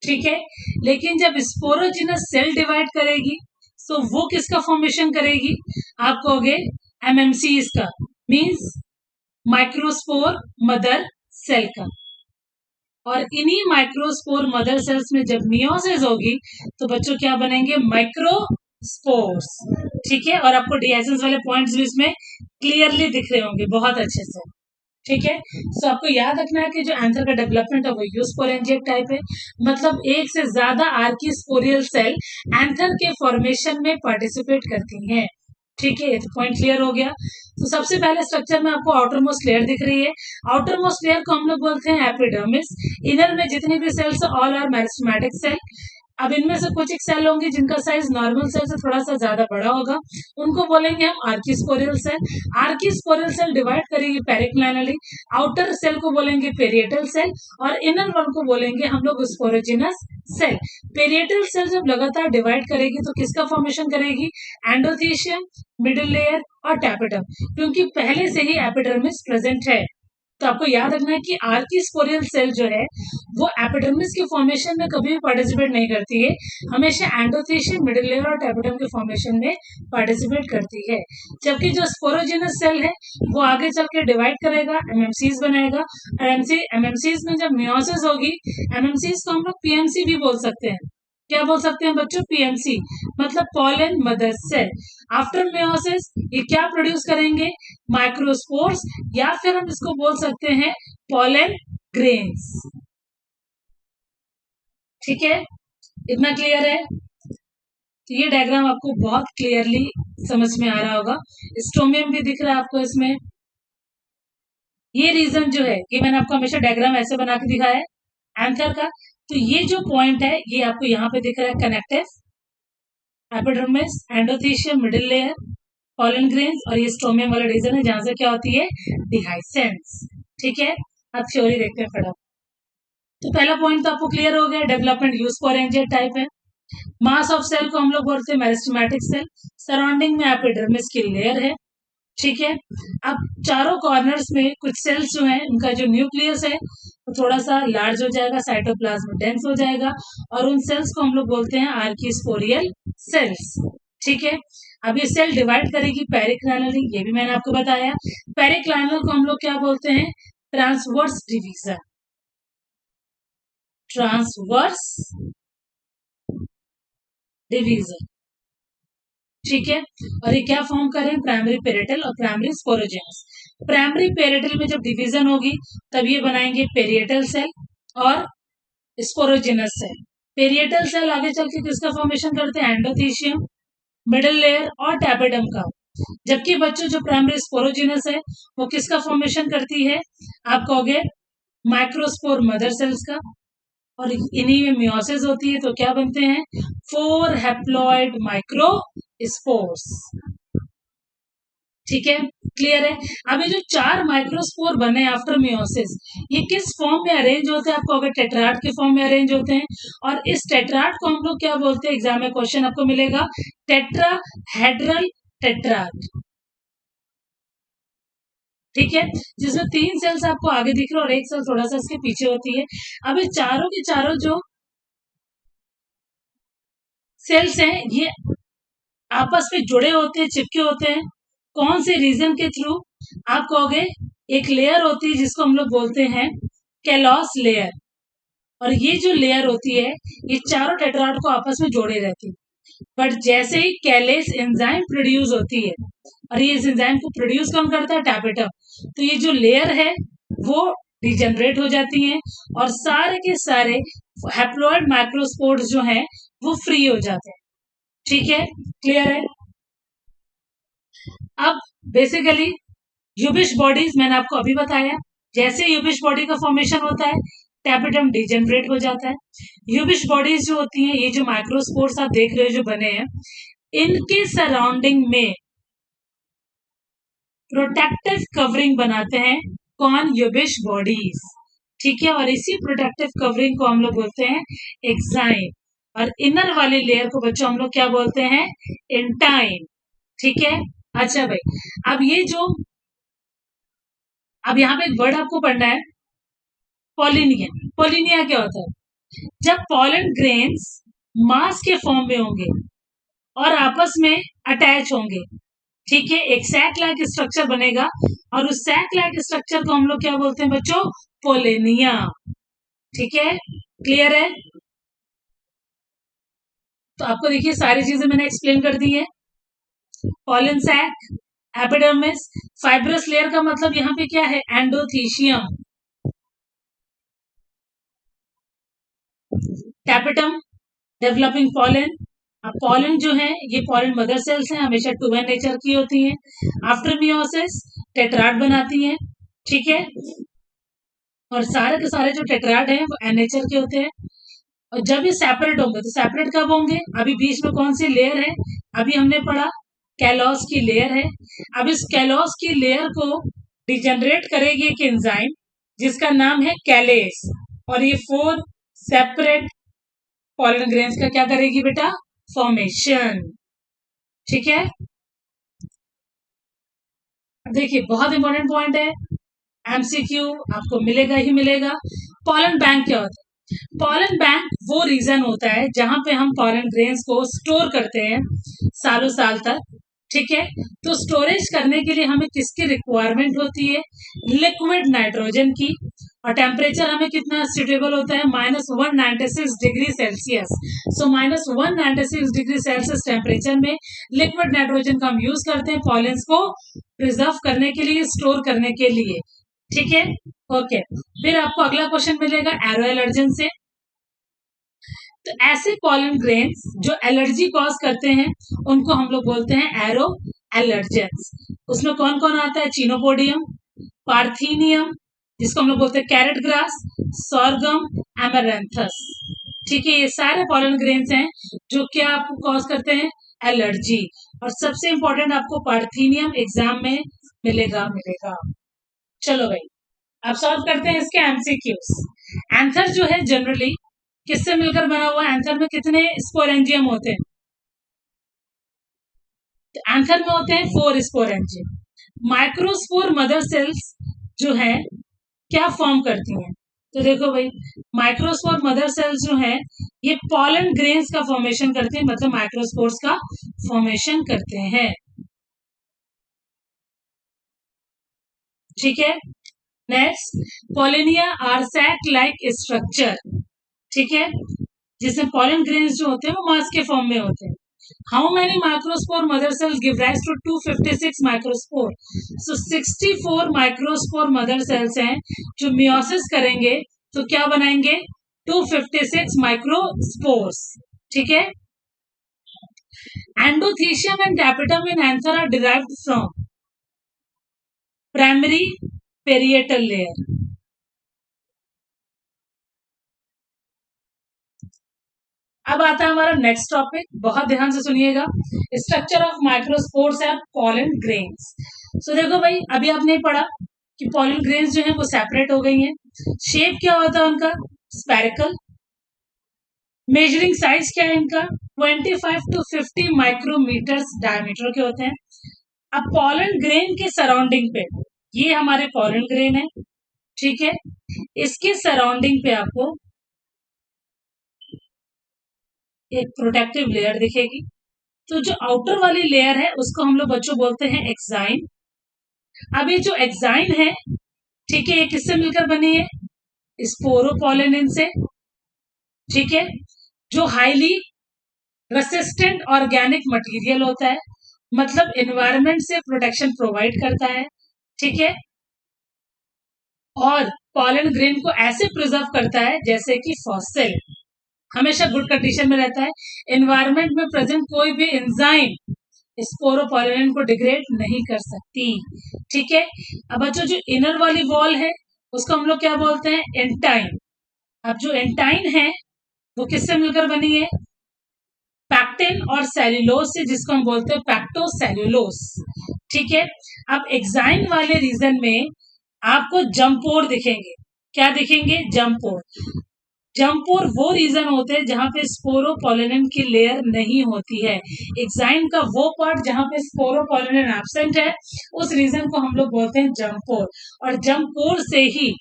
ठीक है, लेकिन जब स्पोरोजिनस सेल डिवाइड करेगी तो वो किसका फॉर्मेशन करेगी, आप कहोगे एमएमसीज का, मींस माइक्रोस्पोर मदर सेल का। और इन्हीं माइक्रोस्पोर मदर सेल्स में जब मियोसिस होगी तो बच्चों क्या बनेंगे, माइक्रोस्पोर्स। ठीक है, और आपको डीएसएस वाले पॉइंट्स भी इसमें क्लियरली दिख रहे होंगे बहुत अच्छे से। ठीक है, सो आपको याद रखना है कि जो एंथर का डेवलपमेंट है वो यूस्पोरेंजिएक टाइप है, मतलब एक से ज्यादा आर्कीस्पोरियल सेल एंथर के फॉर्मेशन में पार्टिसिपेट करती हैं। ठीक है, तो पॉइंट क्लियर हो गया। तो सबसे पहले स्ट्रक्चर में आपको आउटर मोस्ट लेयर दिख रही है। आउटर मोस्ट लेयर को हम लोग बोलते हैं एपिडर्मिस। इनर में जितने भी cells all are meristematic cell. अब इनमें से कुछ एक सेल होंगे जिनका साइज नॉर्मल सेल से थोड़ा सा ज्यादा बड़ा होगा, उनको बोलेंगे हम आर्कीस्पोरियल सेल। आर्कीस्पोरियल सेल डिवाइड करेगी पेरिक्लाइनली। आउटर सेल को बोलेंगे पेरिएटल सेल और इनर वन को बोलेंगे हम लोग स्पोरोजिनस सेल। पेरिएटल सेल जब लगातार डिवाइड करेगी तो किसका फॉर्मेशन करेगी, एंडोथीशियम, मिडिल लेयर और टैपेटम, क्योंकि पहले से ही एपिडर्मिस प्रेजेंट है। तो आपको याद रखना है कि आर्कीस्पोरियल सेल जो है वो एपिडर्मिस के फॉर्मेशन में कभी भी पार्टिसिपेट नहीं करती है, हमेशा एंडोथीशियम, मिडिल लेयर और टैपेटम के फॉर्मेशन में पार्टिसिपेट करती है। जबकि जो स्पोरोजिनस सेल है वो आगे चल के डिवाइड करेगा, एमएमसीज बनाएगा, और एमएमसीज में जब मियोसिस होगी, एमएमसीज को हम लोग पीएमसी भी बोल सकते हैं। क्या बोल सकते हैं बच्चों, पीएमसी, मतलब pollen mother cell. After meiosis ये क्या प्रोड्यूस करेंगे, माइक्रोस्पोर्स, या फिर हम इसको बोल सकते हैं पॉलन ग्रेन्स। ठीक है, इतना क्लियर है। तो ये डायग्राम आपको बहुत क्लियरली समझ में आ रहा होगा। स्टोमियम भी दिख रहा है आपको इसमें। ये रीजन जो है कि मैंने आपको हमेशा डायग्राम ऐसे बना के दिखाया है एंथर का, तो ये जो पॉइंट है ये आपको यहाँ पे दिख रहा है, connective, epidermis, endothecium, middle layer, pollen grains, और ये स्टोमियम वाला रीजन है जहां से क्या होती है, डिहाइसेंस। ठीक है, अब थ्योरी देखते हैं फटाफट। तो पहला पॉइंट तो आपको क्लियर हो गया, डेवलपमेंट यूस्पोरेंजिएट टाइप है। मास ऑफ सेल को हम लोग बोलते हैं मेरिस्टेमेटिक सेल। सराउंडिंग में एपिडर्मिस की लेयर है। ठीक है, अब चारों कॉर्नर्स में कुछ सेल्स जो हैं उनका जो न्यूक्लियस है वो थोड़ा सा लार्ज हो जाएगा, साइटोप्लाज्म डेंस हो जाएगा, और उन सेल्स को हम लोग बोलते हैं आर्कीस्पोरियल सेल्स। ठीक है, अब ये सेल डिवाइड करेगी पेरिक्लाइनली, ये भी मैंने आपको बताया। पेरिक्लाइनल को हम लोग क्या बोलते हैं, ट्रांसवर्स डिवीजन, ट्रांसवर्स डिवीजन। ठीक है, और ये क्या फॉर्म करें, प्राइमरी पेरिटल और प्राइमरी स्पोरोजिनस। प्राइमरी पेरिटल में जब डिवीजन होगी तब ये बनाएंगे पेरिएटल सेल, और स्पोरोजिनस सेल। पेरिएटल सेल आगे चल के किसका फॉर्मेशन करते हैं? एंडोथीशियम, मिडल लेयर और टैपेटम का। जबकि बच्चों जो प्राइमरी स्पोरोजिनस है वो किसका फॉर्मेशन करती है? आप कहोगे माइक्रोस्पोर मदर सेल्स का। और इन्हीं में मियोसिस होती है, तो क्या बनते हैं? 4 हैप्लॉइड माइक्रोस्पोर्स। ठीक है, क्लियर है। अब ये जो 4 माइक्रोस्पोर बने आफ्टर मियोसिस, ये किस फॉर्म में अरेंज होते हैं? आपको अगर टेट्राड के फॉर्म में अरेंज होते हैं, और इस टेट्राड को हम लोग क्या बोलते हैं? एग्जाम में क्वेश्चन आपको मिलेगा, टेट्राहेड्रल टेट्राड। ठीक है, जिसमें 3 सेल्स आपको आगे दिख रहे हैं और 1 सेल थोड़ा सा इसके पीछे होती है। अब ये चारों के चारों जो सेल्स हैं ये आपस में जुड़े होते हैं, चिपके होते हैं। कौन से रीजन के थ्रू? आप कहोगे एक लेयर होती है जिसको हम लोग बोलते हैं कैलॉस लेयर, और ये जो लेयर होती है ये चारों टेट्राड को आपस में जोड़े रहती है। बट जैसे ही कैलेस एंजाइम प्रोड्यूस होती है, और ये इस एंजाइम को प्रोड्यूस कौन करता है? टैपेटम। तो ये जो लेयर है वो डिजेनरेट हो जाती हैं और सारे के सारे हैप्लॉइड माइक्रोस्पोर्स जो हैं वो फ्री हो जाते हैं। ठीक है, क्लियर है। अब बेसिकली यूबिश बॉडीज मैंने आपको अभी बताया, जैसे यूबिश बॉडी का फॉर्मेशन होता है टैपेटम डिजेनरेट हो जाता है। यूबिश बॉडीज जो होती हैं, ये जो माइक्रोस्पोर्स आप देख रहे हो जो बने हैं, इनके सराउंडिंग में प्रोटेक्टिव कवरिंग बनाते हैं कौन? यूबिश बॉडीज। ठीक है, और इसी प्रोटेक्टिव कवरिंग को हम लोग बोलते हैं एक्साइन, और इनर वाली लेयर को बच्चों हम लोग क्या बोलते हैं? इंटाइन। ठीक है, अच्छा भाई, अब ये जो अब यहाँ पे एक वर्ड आपको पढ़ना है, पॉलिनिया। पॉलिनिया क्या होता है? जब पॉलन ग्रेन्स मास के फॉर्म में होंगे और आपस में अटैच होंगे, ठीक है, एक सैक लाइक स्ट्रक्चर बनेगा, और उस सैक लाइक स्ट्रक्चर को हम लोग क्या बोलते हैं बच्चों? पोलेनिया। ठीक है, क्लियर है। तो आपको देखिए सारी चीजें मैंने एक्सप्लेन कर दी है। Pollen sac, epidermis, fibrous layer का मतलब यहाँ पे क्या है? Endothecium, tapetum, developing pollen. अब पॉलन जो है ये पॉलन मदर सेल्स हैं, हमेशा 2n नेचर की होती हैं। आफ्टर मियोसिस टेट्राड बनाती हैं। ठीक है, और सारे के सारे जो टेट्राड हैं वो एन नेचर के होते हैं। और जब ये सेपरेट होंगे तो सेपरेट कब होंगे? अभी बीच में कौन सी लेयर है? अभी हमने पढ़ा कैलॉस की लेयर है। अब इस कैलॉस की लेयर को डिजेनरेट करेगी एक एंजाइम जिसका नाम है कैलेस, और ये 4 सेपरेट पॉलन ग्रेन्स का क्या करेगी बेटा? फॉर्मेशन। ठीक है, देखिए बहुत इंपॉर्टेंट पॉइंट है, एमसीक्यू आपको मिलेगा ही मिलेगा। पॉलन बैंक क्या होता है? पॉलन बैंक वो रीजन होता है जहां पे हम पॉलन ग्रेन्स को स्टोर करते हैं सालों साल तक। ठीक है, तो स्टोरेज करने के लिए हमें किसकी रिक्वायरमेंट होती है? लिक्विड नाइट्रोजन की। और टेम्परेचर हमें कितना सुटेबल होता है? -196 डिग्री सेल्सियस। सो -196 डिग्री सेल्सियस टेम्परेचर में लिक्विड नाइट्रोजन का हम यूज करते हैं पॉलेंस को प्रिजर्व करने के लिए, स्टोर करने के लिए। ठीक है, ओके। फिर आपको अगला क्वेश्चन मिलेगा एरो एलर्जन से। तो ऐसे पॉलन ग्रेन्स जो एलर्जी कॉज करते हैं उनको हम लोग बोलते हैं एरो एलर्जेंस। उसमें कौन कौन आता है? चिनोपोडियम, पार्थीनियम, जिसको हम लोग बोलते हैं कैरेट ग्रास, सोरगम, एमरैंथस। ठीक है, ये सारे पॉलन ग्रेन्स हैं जो क्या आपको कॉज करते हैं? एलर्जी। और सबसे इंपॉर्टेंट आपको पार्थीनियम एग्जाम में मिलेगा। चलो भाई, अब सॉल्व करते हैं इसके एमसीक्यूज। एंथर जो है जनरली किससे मिलकर बना हुआ है? एंथर में कितने स्पोरेंजियम होते हैं? तो एंथर में होते हैं 4 स्पोरेंजियम। माइक्रोस्पोर मदर सेल्स जो है क्या फॉर्म करती हैं? तो देखो भाई, माइक्रोस्पोर मदर सेल्स जो है ये पॉलन ग्रेन्स का फॉर्मेशन करते हैं, मतलब माइक्रोस्पोर्स का फॉर्मेशन करते हैं। ठीक है, next, pollinia are sac like structure. ठीक है, जिसमें पॉलन ग्रेन्स जो होते हैं वो मास के फॉर्म में होते हैं। How many microspore mother cells give rise to 256 microspore? So 64 microspore mother cells हैं जो मियोसिस करेंगे तो क्या बनाएंगे 256 माइक्रोस्पोर्स, ठीक है। Endothecium and tapetum in anther are derived from primary parietal layer. अब आता है हमारा नेक्स्ट टॉपिक, बहुत ध्यान से सुनिएगा, structure of microspores and pollen grains. So देखो भाई, अभी आपने पढ़ा कि पॉलन ग्रेन्स जो है वो सेपरेट हो गई हैं। शेप क्या होता है उनका, स्पेरिकल। मेजरिंग साइज क्या है इनका, 25 to 50 माइक्रोमीटर्स डायमीटर के होते हैं। अब पॉलन ग्रेन के सराउंडिंग पे, ये हमारे पॉलन ग्रेन है, ठीक है, इसके सराउंडिंग पे आपको एक प्रोटेक्टिव लेयर दिखेगी। तो जो आउटर वाली लेयर है उसको हम लोग बच्चों बोलते हैं एक्साइन। अब ये जो एक्साइन है, ठीक है, ये किससे मिलकर बनी है, स्पोरोपोलिन से, ठीक है, जो हाईली रेसिस्टेंट ऑर्गेनिक मटेरियल होता है, मतलब एनवायरनमेंट से प्रोटेक्शन प्रोवाइड करता है, ठीक है, और पॉलन ग्रेन को ऐसे प्रिजर्व करता है जैसे कि फॉसिल हमेशा गुड कंडीशन में रहता है। एनवायरनमेंट में प्रेजेंट कोई भी एंजाइम स्पोरोपोलिन को डिग्रेड नहीं कर सकती, ठीक है। अब बच्चों जो इनर वाली वॉल है उसको हम लोग क्या बोलते हैं, एंटाइन। अब जो एंटाइन है वो किससे मिलकर बनी है, पैक्टिन और सेल्यूलोज से, जिसको हम बोलते हैं पैक्टोसेल्यूलोज, ठीक है। अब एक्साइन वाले रीजन में आपको जम्पोर दिखेंगे, क्या दिखेंगे, जम्पोर। जम्पोर वो रीजन होते हैं जहां पे स्पोरोपोलिन की लेयर नहीं होती है। एक्साइन का वो पार्ट जहां पे स्पोरोपोलिन एब्सेंट है, उस रीजन को हम लोग बोलते हैं जम्पोर। और जम्पोर से ही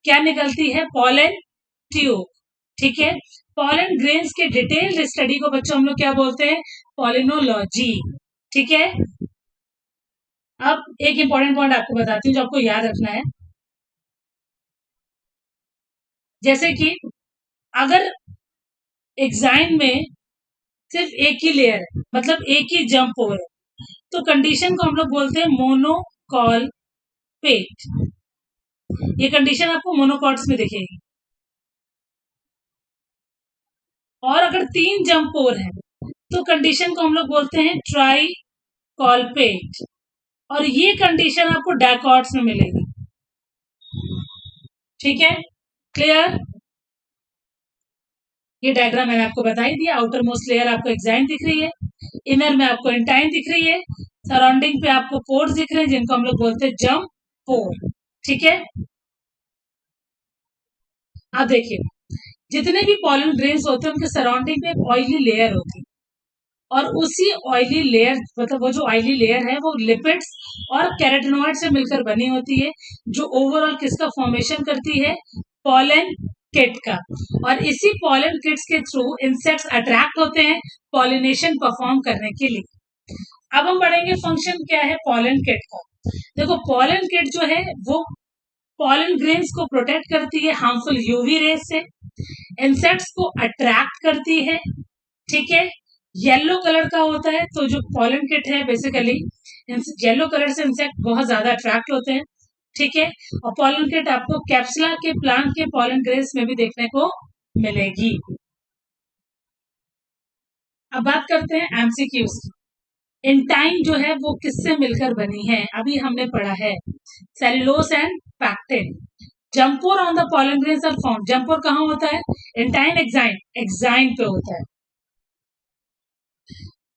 क्या निकलती है, पॉलन ट्यूब, ठीक है। पॉलन ग्रेन्स के डिटेल्ड स्टडी को बच्चों हम लोग क्या बोलते हैं, पॉलिनोलॉजी, ठीक है। अब एक इंपॉर्टेंट पॉइंट आपको बताती हूँ जो आपको याद रखना है, जैसे कि अगर एक्साइन में सिर्फ एक ही लेयर है, मतलब एक ही जंप हो है, तो कंडीशन को हम लोग बोलते हैं मोनोकॉल पेट। ये कंडीशन आपको मोनोकॉट्स में दिखेगी। और अगर 3 जंप और है तो कंडीशन को हम लोग बोलते हैं ट्राई कॉलपेट, और ये कंडीशन आपको डायकॉट्स में मिलेगी, ठीक है, क्लियर। ये डायग्राम मैंने आपको बता ही दिया। आउटर मोस्ट लेयर आपको एक्साइन दिख रही है, इनर में आपको एंटाइन दिख रही है, सराउंडिंग पे आपको पोर्स दिख रहे हैं जिनको हम लोग बोलते हैं जंप पोर, ठीक है। अब देखिए, जितने भी पॉलन ग्रेन्स होते हैं उनके सराउंडिंग में एक ऑयली लेयर होती है, और उसी ऑयली लेयर, मतलब वो जो ऑयली लेयर है वो लिपिड्स और कैरोटिनॉइड से मिलकर बनी होती है, जो ओवरऑल किसका फॉर्मेशन करती है, पॉलन किट का। और इसी पॉलन किट्स के थ्रू इंसेक्ट्स अट्रैक्ट होते हैं पॉलिनेशन परफॉर्म करने के लिए। अब हम पढ़ेंगे फंक्शन क्या है पॉलन किट का। देखो, पॉलन किट जो है वो पॉलन ग्रेन्स को प्रोटेक्ट करती है हार्मफुल यूवी रेज से, इंसेक्ट्स को अट्रैक्ट करती है, ठीक है। येलो कलर का होता है, तो जो पॉलन किट है बेसिकली येलो कलर से इंसेक्ट बहुत ज्यादा अट्रैक्ट होते हैं, ठीक है। और पॉलन किट आपको कैप्सुला के प्लांट के पॉलन ग्रेन्स में भी देखने को मिलेगी। अब बात करते हैं एमसीक्यूज की। एंटाइन जो है वो किससे मिलकर बनी है, अभी हमने पढ़ा है, cellulose and pectin. Germ pore on the pollen grains are found, germ pore कहाँ होता है, एंटाइन एक्साइन, एक्साइन पे होता है।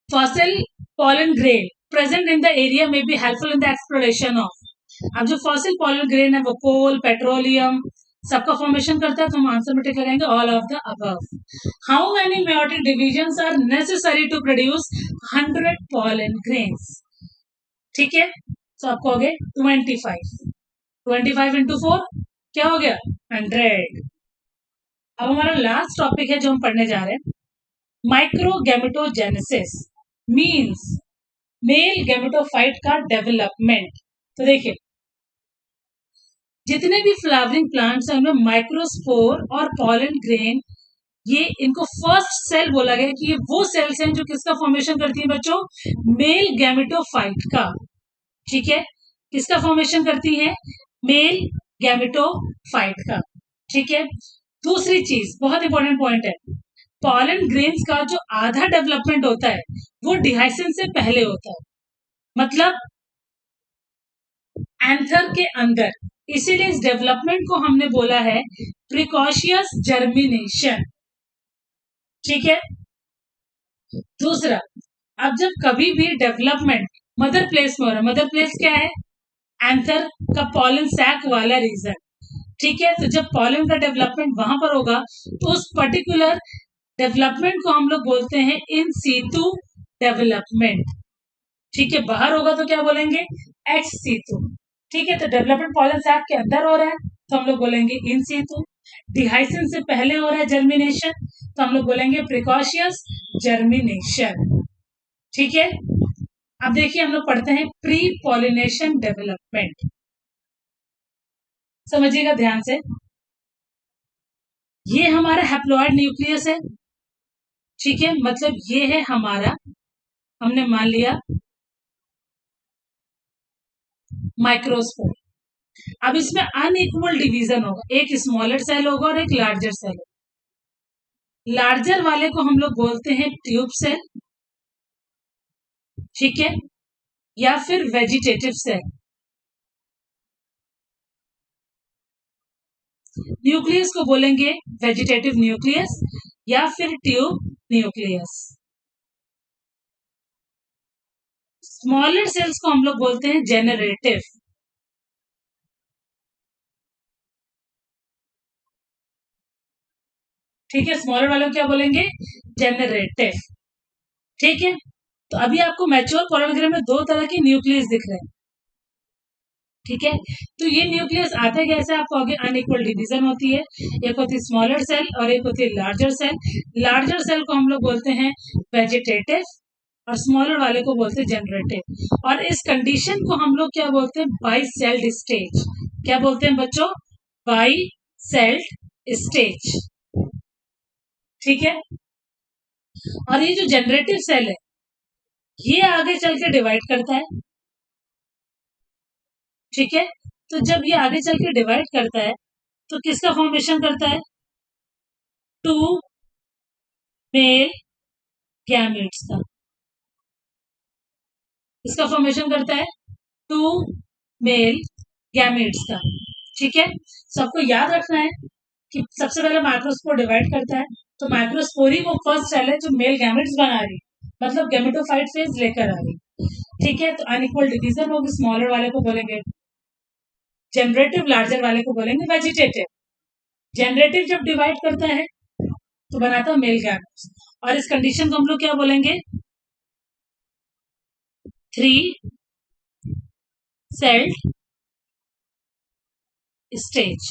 Fossil pollen grain present in the area में be helpful in the exploration of. अब जो फॉसिल पॉलन ग्रेन है वो कोल, पेट्रोलियम सबका फॉर्मेशन करता है, तो हम आंसर में टिक लगाएंगे all of the above. How many meiotic divisions are necessary to produce 100 pollen grains, ठीक है। तो आपको हो गए 25, 25 इंटू 4 क्या हो गया, 100। अब हमारा लास्ट टॉपिक है जो हम पढ़ने जा रहे हैं, माइक्रोगैमेटोजेनेसिस मींस मेल गैमेटोफाइट का डेवलपमेंट। तो देखिए, जितने भी फ्लावरिंग प्लांट्स हैं उनमें माइक्रोस्पोर और पॉलन ग्रेन, ये इनको फर्स्ट सेल बोला गया कि ये वो सेल्स हैं जो किसका फॉर्मेशन करती हैं बच्चों, मेल गैमेटोफाइट का, ठीक है। किसका फॉर्मेशन करती हैं, मेल गैमेटोफाइट का। ठीक है। दूसरी चीज बहुत इंपॉर्टेंट पॉइंट है, पॉलन ग्रेन्स का जो आधा डेवलपमेंट होता है वो डिहाइसिन से पहले होता है, मतलब एंथर के अंदर। इसीलिए इस डेवलपमेंट को हमने बोला है प्रिकॉशियस जर्मिनेशन। ठीक है। दूसरा, अब जब कभी भी डेवलपमेंट मदर प्लेस में हो रहा है, मदर प्लेस क्या है, एंथर का पॉलन सैक वाला रीजन। ठीक है। तो जब पॉलन का डेवलपमेंट वहां पर होगा तो उस पर्टिकुलर डेवलपमेंट को हम लोग बोलते हैं इन सीटू डेवलपमेंट। ठीक है। बाहर होगा तो क्या बोलेंगे, एच सीटू। ठीक है। तो डेवलपमेंट पॉलन सैक के अंदर हो रहा है तो हम लोग बोलेंगे इन सीटू। डिहाइसिन से पहले हो रहा है जर्मिनेशन तो हम लोग बोलेंगे प्रिकॉशियस जर्मिनेशन। ठीक है। अब देखिए हम लोग पढ़ते हैं प्री पॉलिनेशन डेवलपमेंट। समझिएगा ध्यान से, ये हमारा हैप्लॉइड न्यूक्लियस है। ठीक है। मतलब ये है हमारा, हमने मान लिया माइक्रोस्पोर। अब इसमें अनइक्वल डिवीजन होगा, एक स्मॉलर सेल होगा और एक लार्जर सेल होगा। लार्जर वाले को हम लोग बोलते हैं ट्यूब सेल। ठीक है। या फिर वेजिटेटिव सेल। न्यूक्लियस को बोलेंगे वेजिटेटिव न्यूक्लियस या फिर ट्यूब न्यूक्लियस। स्मॉलर सेल्स को हम लोग बोलते हैं जेनरेटिव। ठीक है। स्मॉलर वालों को क्या बोलेंगे, जेनरेटिव। ठीक है। तो अभी आपको मैच्योर पॉलिनोग्राम में दो तरह के न्यूक्लियस दिख रहे हैं। ठीक है। तो ये न्यूक्लियस आते कैसे, आपको आगे अनइक्वल डिवीजन होती है, एक होती है स्मॉलर सेल और एक होती है लार्जर सेल। लार्जर सेल को हम लोग बोलते हैं वेजिटेटिव और स्मॉलर वाले को बोलते हैं जनरेटिव। और इस कंडीशन को हम लोग क्या बोलते हैं, बाई सेल्ड स्टेज। क्या बोलते हैं बच्चों, बाई सेल्ड स्टेज। ठीक है। और ये जो जनरेटिव सेल है ये आगे चल के डिवाइड करता है। ठीक है। तो जब ये आगे चल के डिवाइड करता है तो किसका फॉर्मेशन करता है, टू मेल गैमेट्स का। इसका फॉर्मेशन करता है टू मेल गैमेट्स का। ठीक है। सबको याद रखना है कि सबसे पहले माइक्रोस्पोर डिवाइड करता है तो माइक्रोस्पोर ही वो फर्स्ट सेल है जो मेल गैमेट्स बना रही, मतलब गैमेटोफाइट फेज लेकर आ रही। ठीक है। तो अनइक्वल डिवीजन होगी, स्मॉलर वाले को बोलेंगे जनरेटिव, लार्जर वाले को बोलेंगे वेजिटेटिव। जनरेटिव जब डिवाइड करता है तो बनाता है मेल गैमेट्स। और इस कंडीशन को हम लोग क्या बोलेंगे, थ्री सेल्ड स्टेज।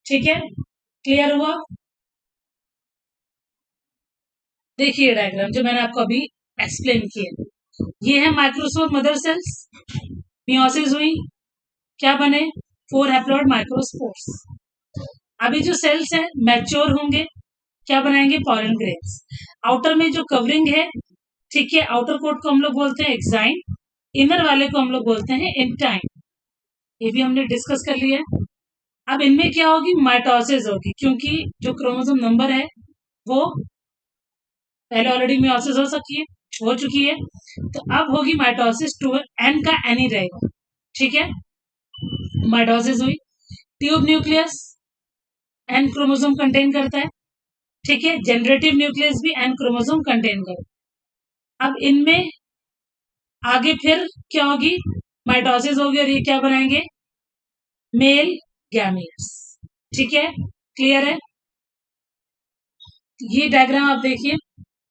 ठीक है। क्लियर हुआ। देखिए डायग्राम जो मैंने आपको अभी एक्सप्लेन किया, ये है माइक्रोस्पोर मदर सेल्स, मियोसिस हुई, क्या बने, फोर हैप्लॉइड माइक्रोस्पोर्स। अभी जो सेल्स हैं मैच्योर होंगे, क्या बनाएंगे, पॉलन ग्रेन्स। आउटर में जो कवरिंग है, ठीक है, आउटर कोट को हम लोग बोलते हैं एक्साइन, इनर वाले को हम लोग बोलते हैं इंटाइन। ये भी हमने डिस्कस कर लिया। अब इनमें क्या होगी, माइटोसिस होगी, क्योंकि जो क्रोमोसोम नंबर है वो पहले ऑलरेडी मियोसिस हो चुकी है, तो अब होगी माइटोसिस, टू एन का एन ही रहेगा। ठीक है। माइटोसिस हुई, tube nucleus N chromosome contain करता है। ठीक है। जनरेटिव न्यूक्लियस भी एन क्रोमोसोम कंटेन करता है। अब इनमें आगे फिर क्या होगी, माइटोसिस होगी और ये क्या बनाएंगे, मेल गैमेट्स। ठीक है। क्लियर है। ये डायग्राम आप देखिए।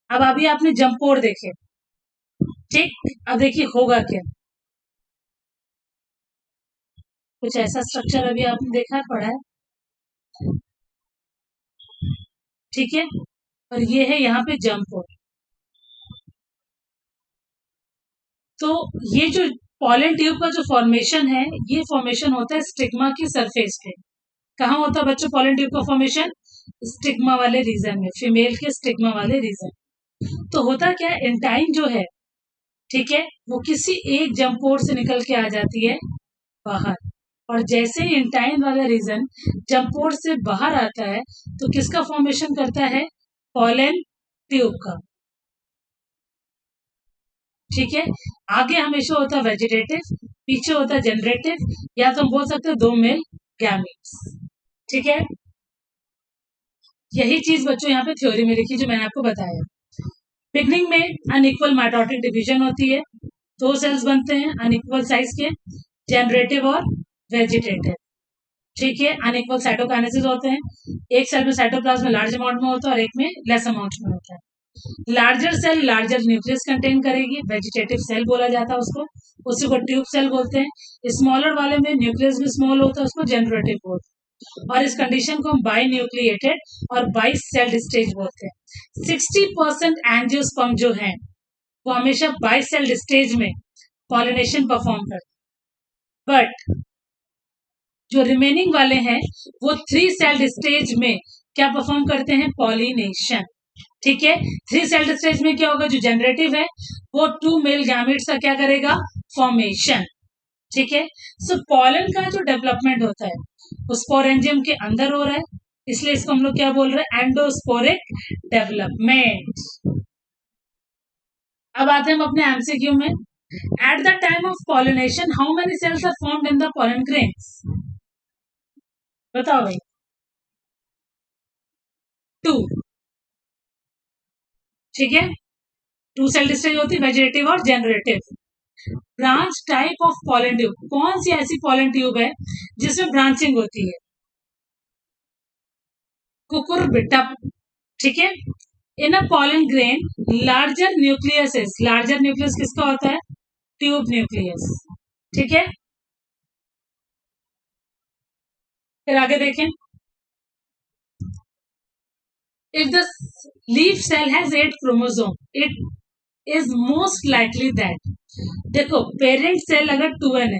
अब अभी आपने जंपोर देखे, ठीक, अब देखिए होगा क्या, कुछ ऐसा स्ट्रक्चर अभी आपने देखा पड़ा है। ठीक है। और ये है यहाँ पे जंपोर। तो ये जो पॉलन ट्यूब का जो फॉर्मेशन है, ये फॉर्मेशन होता है स्टिग्मा की सरफेस पे। कहाँ होता है बच्चों पॉलन ट्यूब का फॉर्मेशन, स्टिग्मा वाले रीजन में, फीमेल के स्टिग्मा वाले रीजन। तो होता क्या है, एंटाइन जो है, ठीक है, वो किसी एक जंपोर से निकल के आ जाती है बाहर। और जैसे इंटाइन वाला रीजन जब पोर से बाहर आता है तो किसका फॉर्मेशन करता है? पॉलन ट्यूब का। ठीक है, आगे हमेशा होता है वेजिटेटिव, पीछे होता है जनरेटिव, या तो हम बोल सकते हैं दो मेल गैमेट्स। ठीक है, यही चीज बच्चों यहाँ पे थ्योरी में लिखी जो मैंने आपको बताया। बिगनिंग में अनइक्वल माइटोटिक डिवीजन होती है, दो सेल्स बनते हैं अनइक्वल साइज के, जनरेटिव और वेजिटेटिव। ठीक है, अनइक्वल साइटोकाइनेसिस होते हैं, एक सेल में साइटोप्लाज्म लार्ज अमाउंट में होता है और एक में लेस अमाउंट में होता है। Larger cell larger nucleus contain करेगी, वेजिटेटिव सेल बोला जाता है उसको, उसी को ट्यूब सेल बोलते हैं। स्मॉलर वाले में न्यूक्लियस भी स्मॉल होता है, उसको जनरेटिव बोलते हैं। और इस कंडीशन को हम बाई न्यूक्लिएटेड और बाई सेल्ड स्टेज बोलते हैं। 60% एंजियोस्पर्म जो है वो हमेशा बाई सेल्ड स्टेज में पॉलिनेशन परफॉर्म करते हैं, बट जो रिमेनिंग वाले हैं वो 3 सेल्ड स्टेज में क्या परफॉर्म करते हैं? पॉलिनेशन। ठीक है, 3 सेल्ड स्टेज में क्या होगा? जो जनरेटिव है वो 2 मेल गैमेट्स का क्या करेगा? फॉर्मेशन। ठीक है, सो पॉलन का जो डेवलपमेंट होता है वो स्पोरेंजियम के अंदर हो रहा है, इसलिए इसको हम लोग क्या बोल रहे हैं? Endosporic development. अब आते हैं हम अपने एमसीक्यू में। At the time of pollination how many cells are formed in the pollen grains? बताओ भाई। 2। ठीक है, 2 सेल स्टेज होती है, वेजिटेटिव और generative. Branch type of pollen tube, कौन सी ऐसी पॉलन ट्यूब है जिसमें ब्रांचिंग होती है? कुकुरबिटा। ठीक है, in a pollen grain larger nucleus is, larger nucleus किसका होता है? Tube nucleus. ठीक है, फिर आगे देखें। If the leaf cell has 8 chromosome it is most likely that, देखो पेरेंट सेल अगर 2n है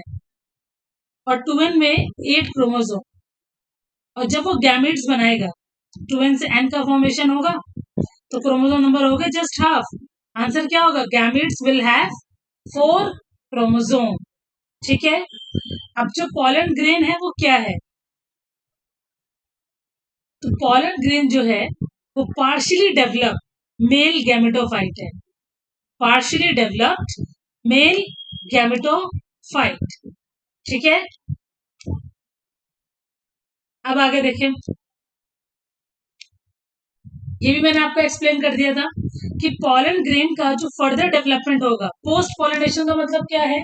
और 2n में 8 क्रोमोसोम, और जब वो गैमेट्स बनाएगा 2n से n का फॉर्मेशन होगा तो क्रोमोसोम नंबर हो गया जस्ट हाफ। आंसर क्या होगा? Gametes will have 4 chromosome. ठीक है, अब जो पॉलन ग्रेन है वो क्या है? तो पॉलन ग्रेन जो है वो पार्शियली डेवलप्ड मेल गैमेटोफाइट है, पार्शियली डेवलप्ड मेल गैमेटोफाइट। ठीक है, अब आगे देखें। ये भी मैंने आपको एक्सप्लेन कर दिया था कि पॉलन ग्रेन का जो फर्दर डेवलपमेंट होगा पोस्ट पॉलिनेशन का मतलब क्या है?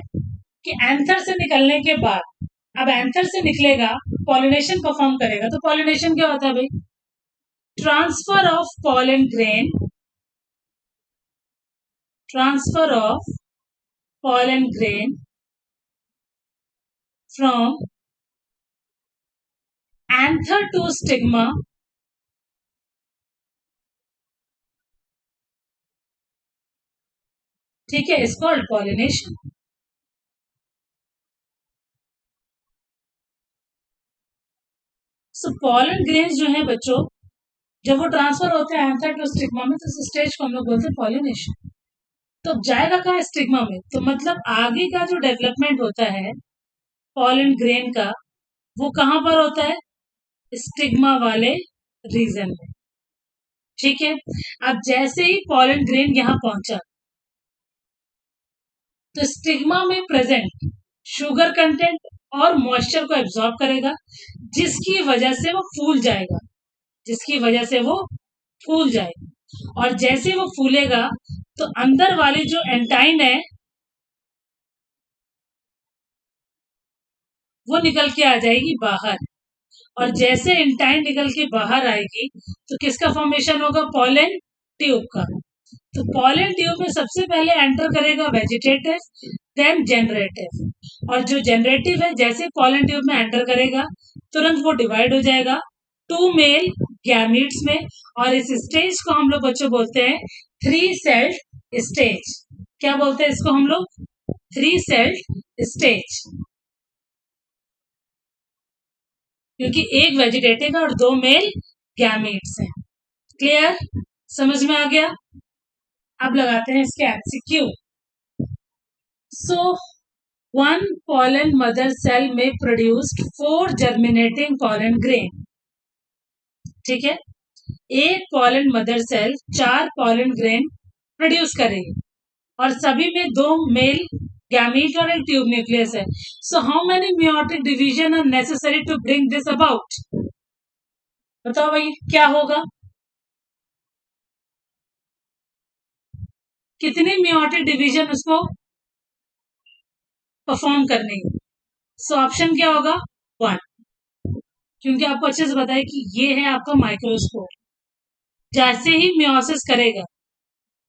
कि एंथर से निकलने के बाद, अब एंथर से निकलेगा पॉलिनेशन परफॉर्म करेगा, तो पॉलिनेशन क्या होता है भाई? Transfer of pollen grain, transfer of pollen grain from anther to stigma ठीक है, is called pollination. So pollen grains जो है बच्चों, जब वो ट्रांसफर होते हैं एंथर टू स्टिग्मा में तो इस स्टेज को हम लोग बोलते हैं पॉलिनेशन। तो जाएगा कहाँ? स्टिग्मा में। तो मतलब आगे का जो डेवलपमेंट होता है पॉलन ग्रेन का वो कहाँ पर होता है? स्टिग्मा वाले रीजन में। ठीक है, अब जैसे ही पॉलन ग्रेन यहाँ पहुंचा तो स्टिग्मा में प्रेजेंट शुगर कंटेंट और मॉइस्चर को एब्जॉर्ब करेगा, जिसकी वजह से वो फूल जाएगा, जिसकी वजह से वो फूल जाएगा। और जैसे वो फूलेगा तो अंदर वाली जो एंटाइन है वो निकल के आ जाएगी बाहर, और जैसे एंटाइन निकल के बाहर आएगी तो किसका फॉर्मेशन होगा? पॉलन ट्यूब का। तो पॉलन ट्यूब में सबसे पहले एंटर करेगा वेजिटेटिव देन जनरेटिव, और जो जनरेटिव है जैसे पॉलन ट्यूब में एंटर करेगा तुरंत वो डिवाइड हो जाएगा 2 मेल गैमीट्स में, और इस स्टेज को हम लोग बच्चों बोलते हैं 3 सेल्ड स्टेज। क्या बोलते हैं इसको हम लोग? 3 सेल्ड स्टेज, क्योंकि एक वेजिटेटिव है और 2 मेल गैमीट्स हैं। क्लियर? समझ में आ गया? अब लगाते हैं इसके एमसीक्यू। सो One pollen mother cell may produce 4 germinating pollen grain. ठीक है, एक pollen mother cell 4 pollen grain produce करेगी और सभी में 2 मेल गैमीट और एक ट्यूब न्यूक्लियस है. So how many meiotic division are necessary to bring this about? बताओ भाई क्या होगा, कितनी meiotic डिवीजन उसको परफॉर्म करनी है? सो ऑप्शन क्या होगा? 1, क्योंकि आपको अच्छे से पता है कि ये है आपका माइक्रोस्पोर. जैसे ही मियोसिस करेगा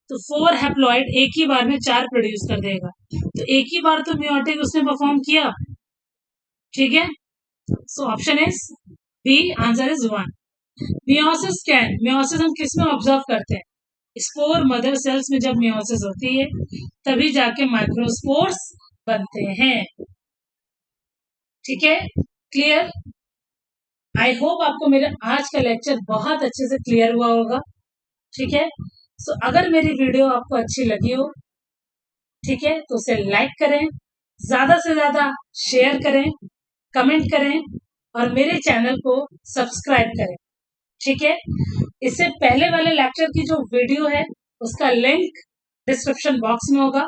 तो 4 हैप्लॉइड एक ही बार में 4 प्रोड्यूस कर देगा. तो एक ही बार तो मियोटिक उसने परफॉर्म किया. ठीक है, so option is B, answer is 1. Meiosis हम किस में ऑब्जर्व करते हैं? स्पोर मदर सेल्स में जब मियोसिस होती है तभी जाके माइक्रोस्पोर्स बनते हैं. ठीक है, क्लियर? आई होप आपको मेरा आज का लेक्चर बहुत अच्छे से क्लियर हुआ होगा. ठीक है, सो अगर मेरी वीडियो आपको अच्छी लगी हो, ठीक है, तो उसे लाइक करें, ज्यादा से ज्यादा शेयर करें, कमेंट करें और मेरे चैनल को सब्सक्राइब करें. ठीक है, इससे पहले वाले लेक्चर की जो वीडियो है उसका लिंक डिस्क्रिप्शन बॉक्स में होगा.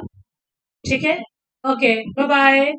ठीक है, ओके, बाय बाय.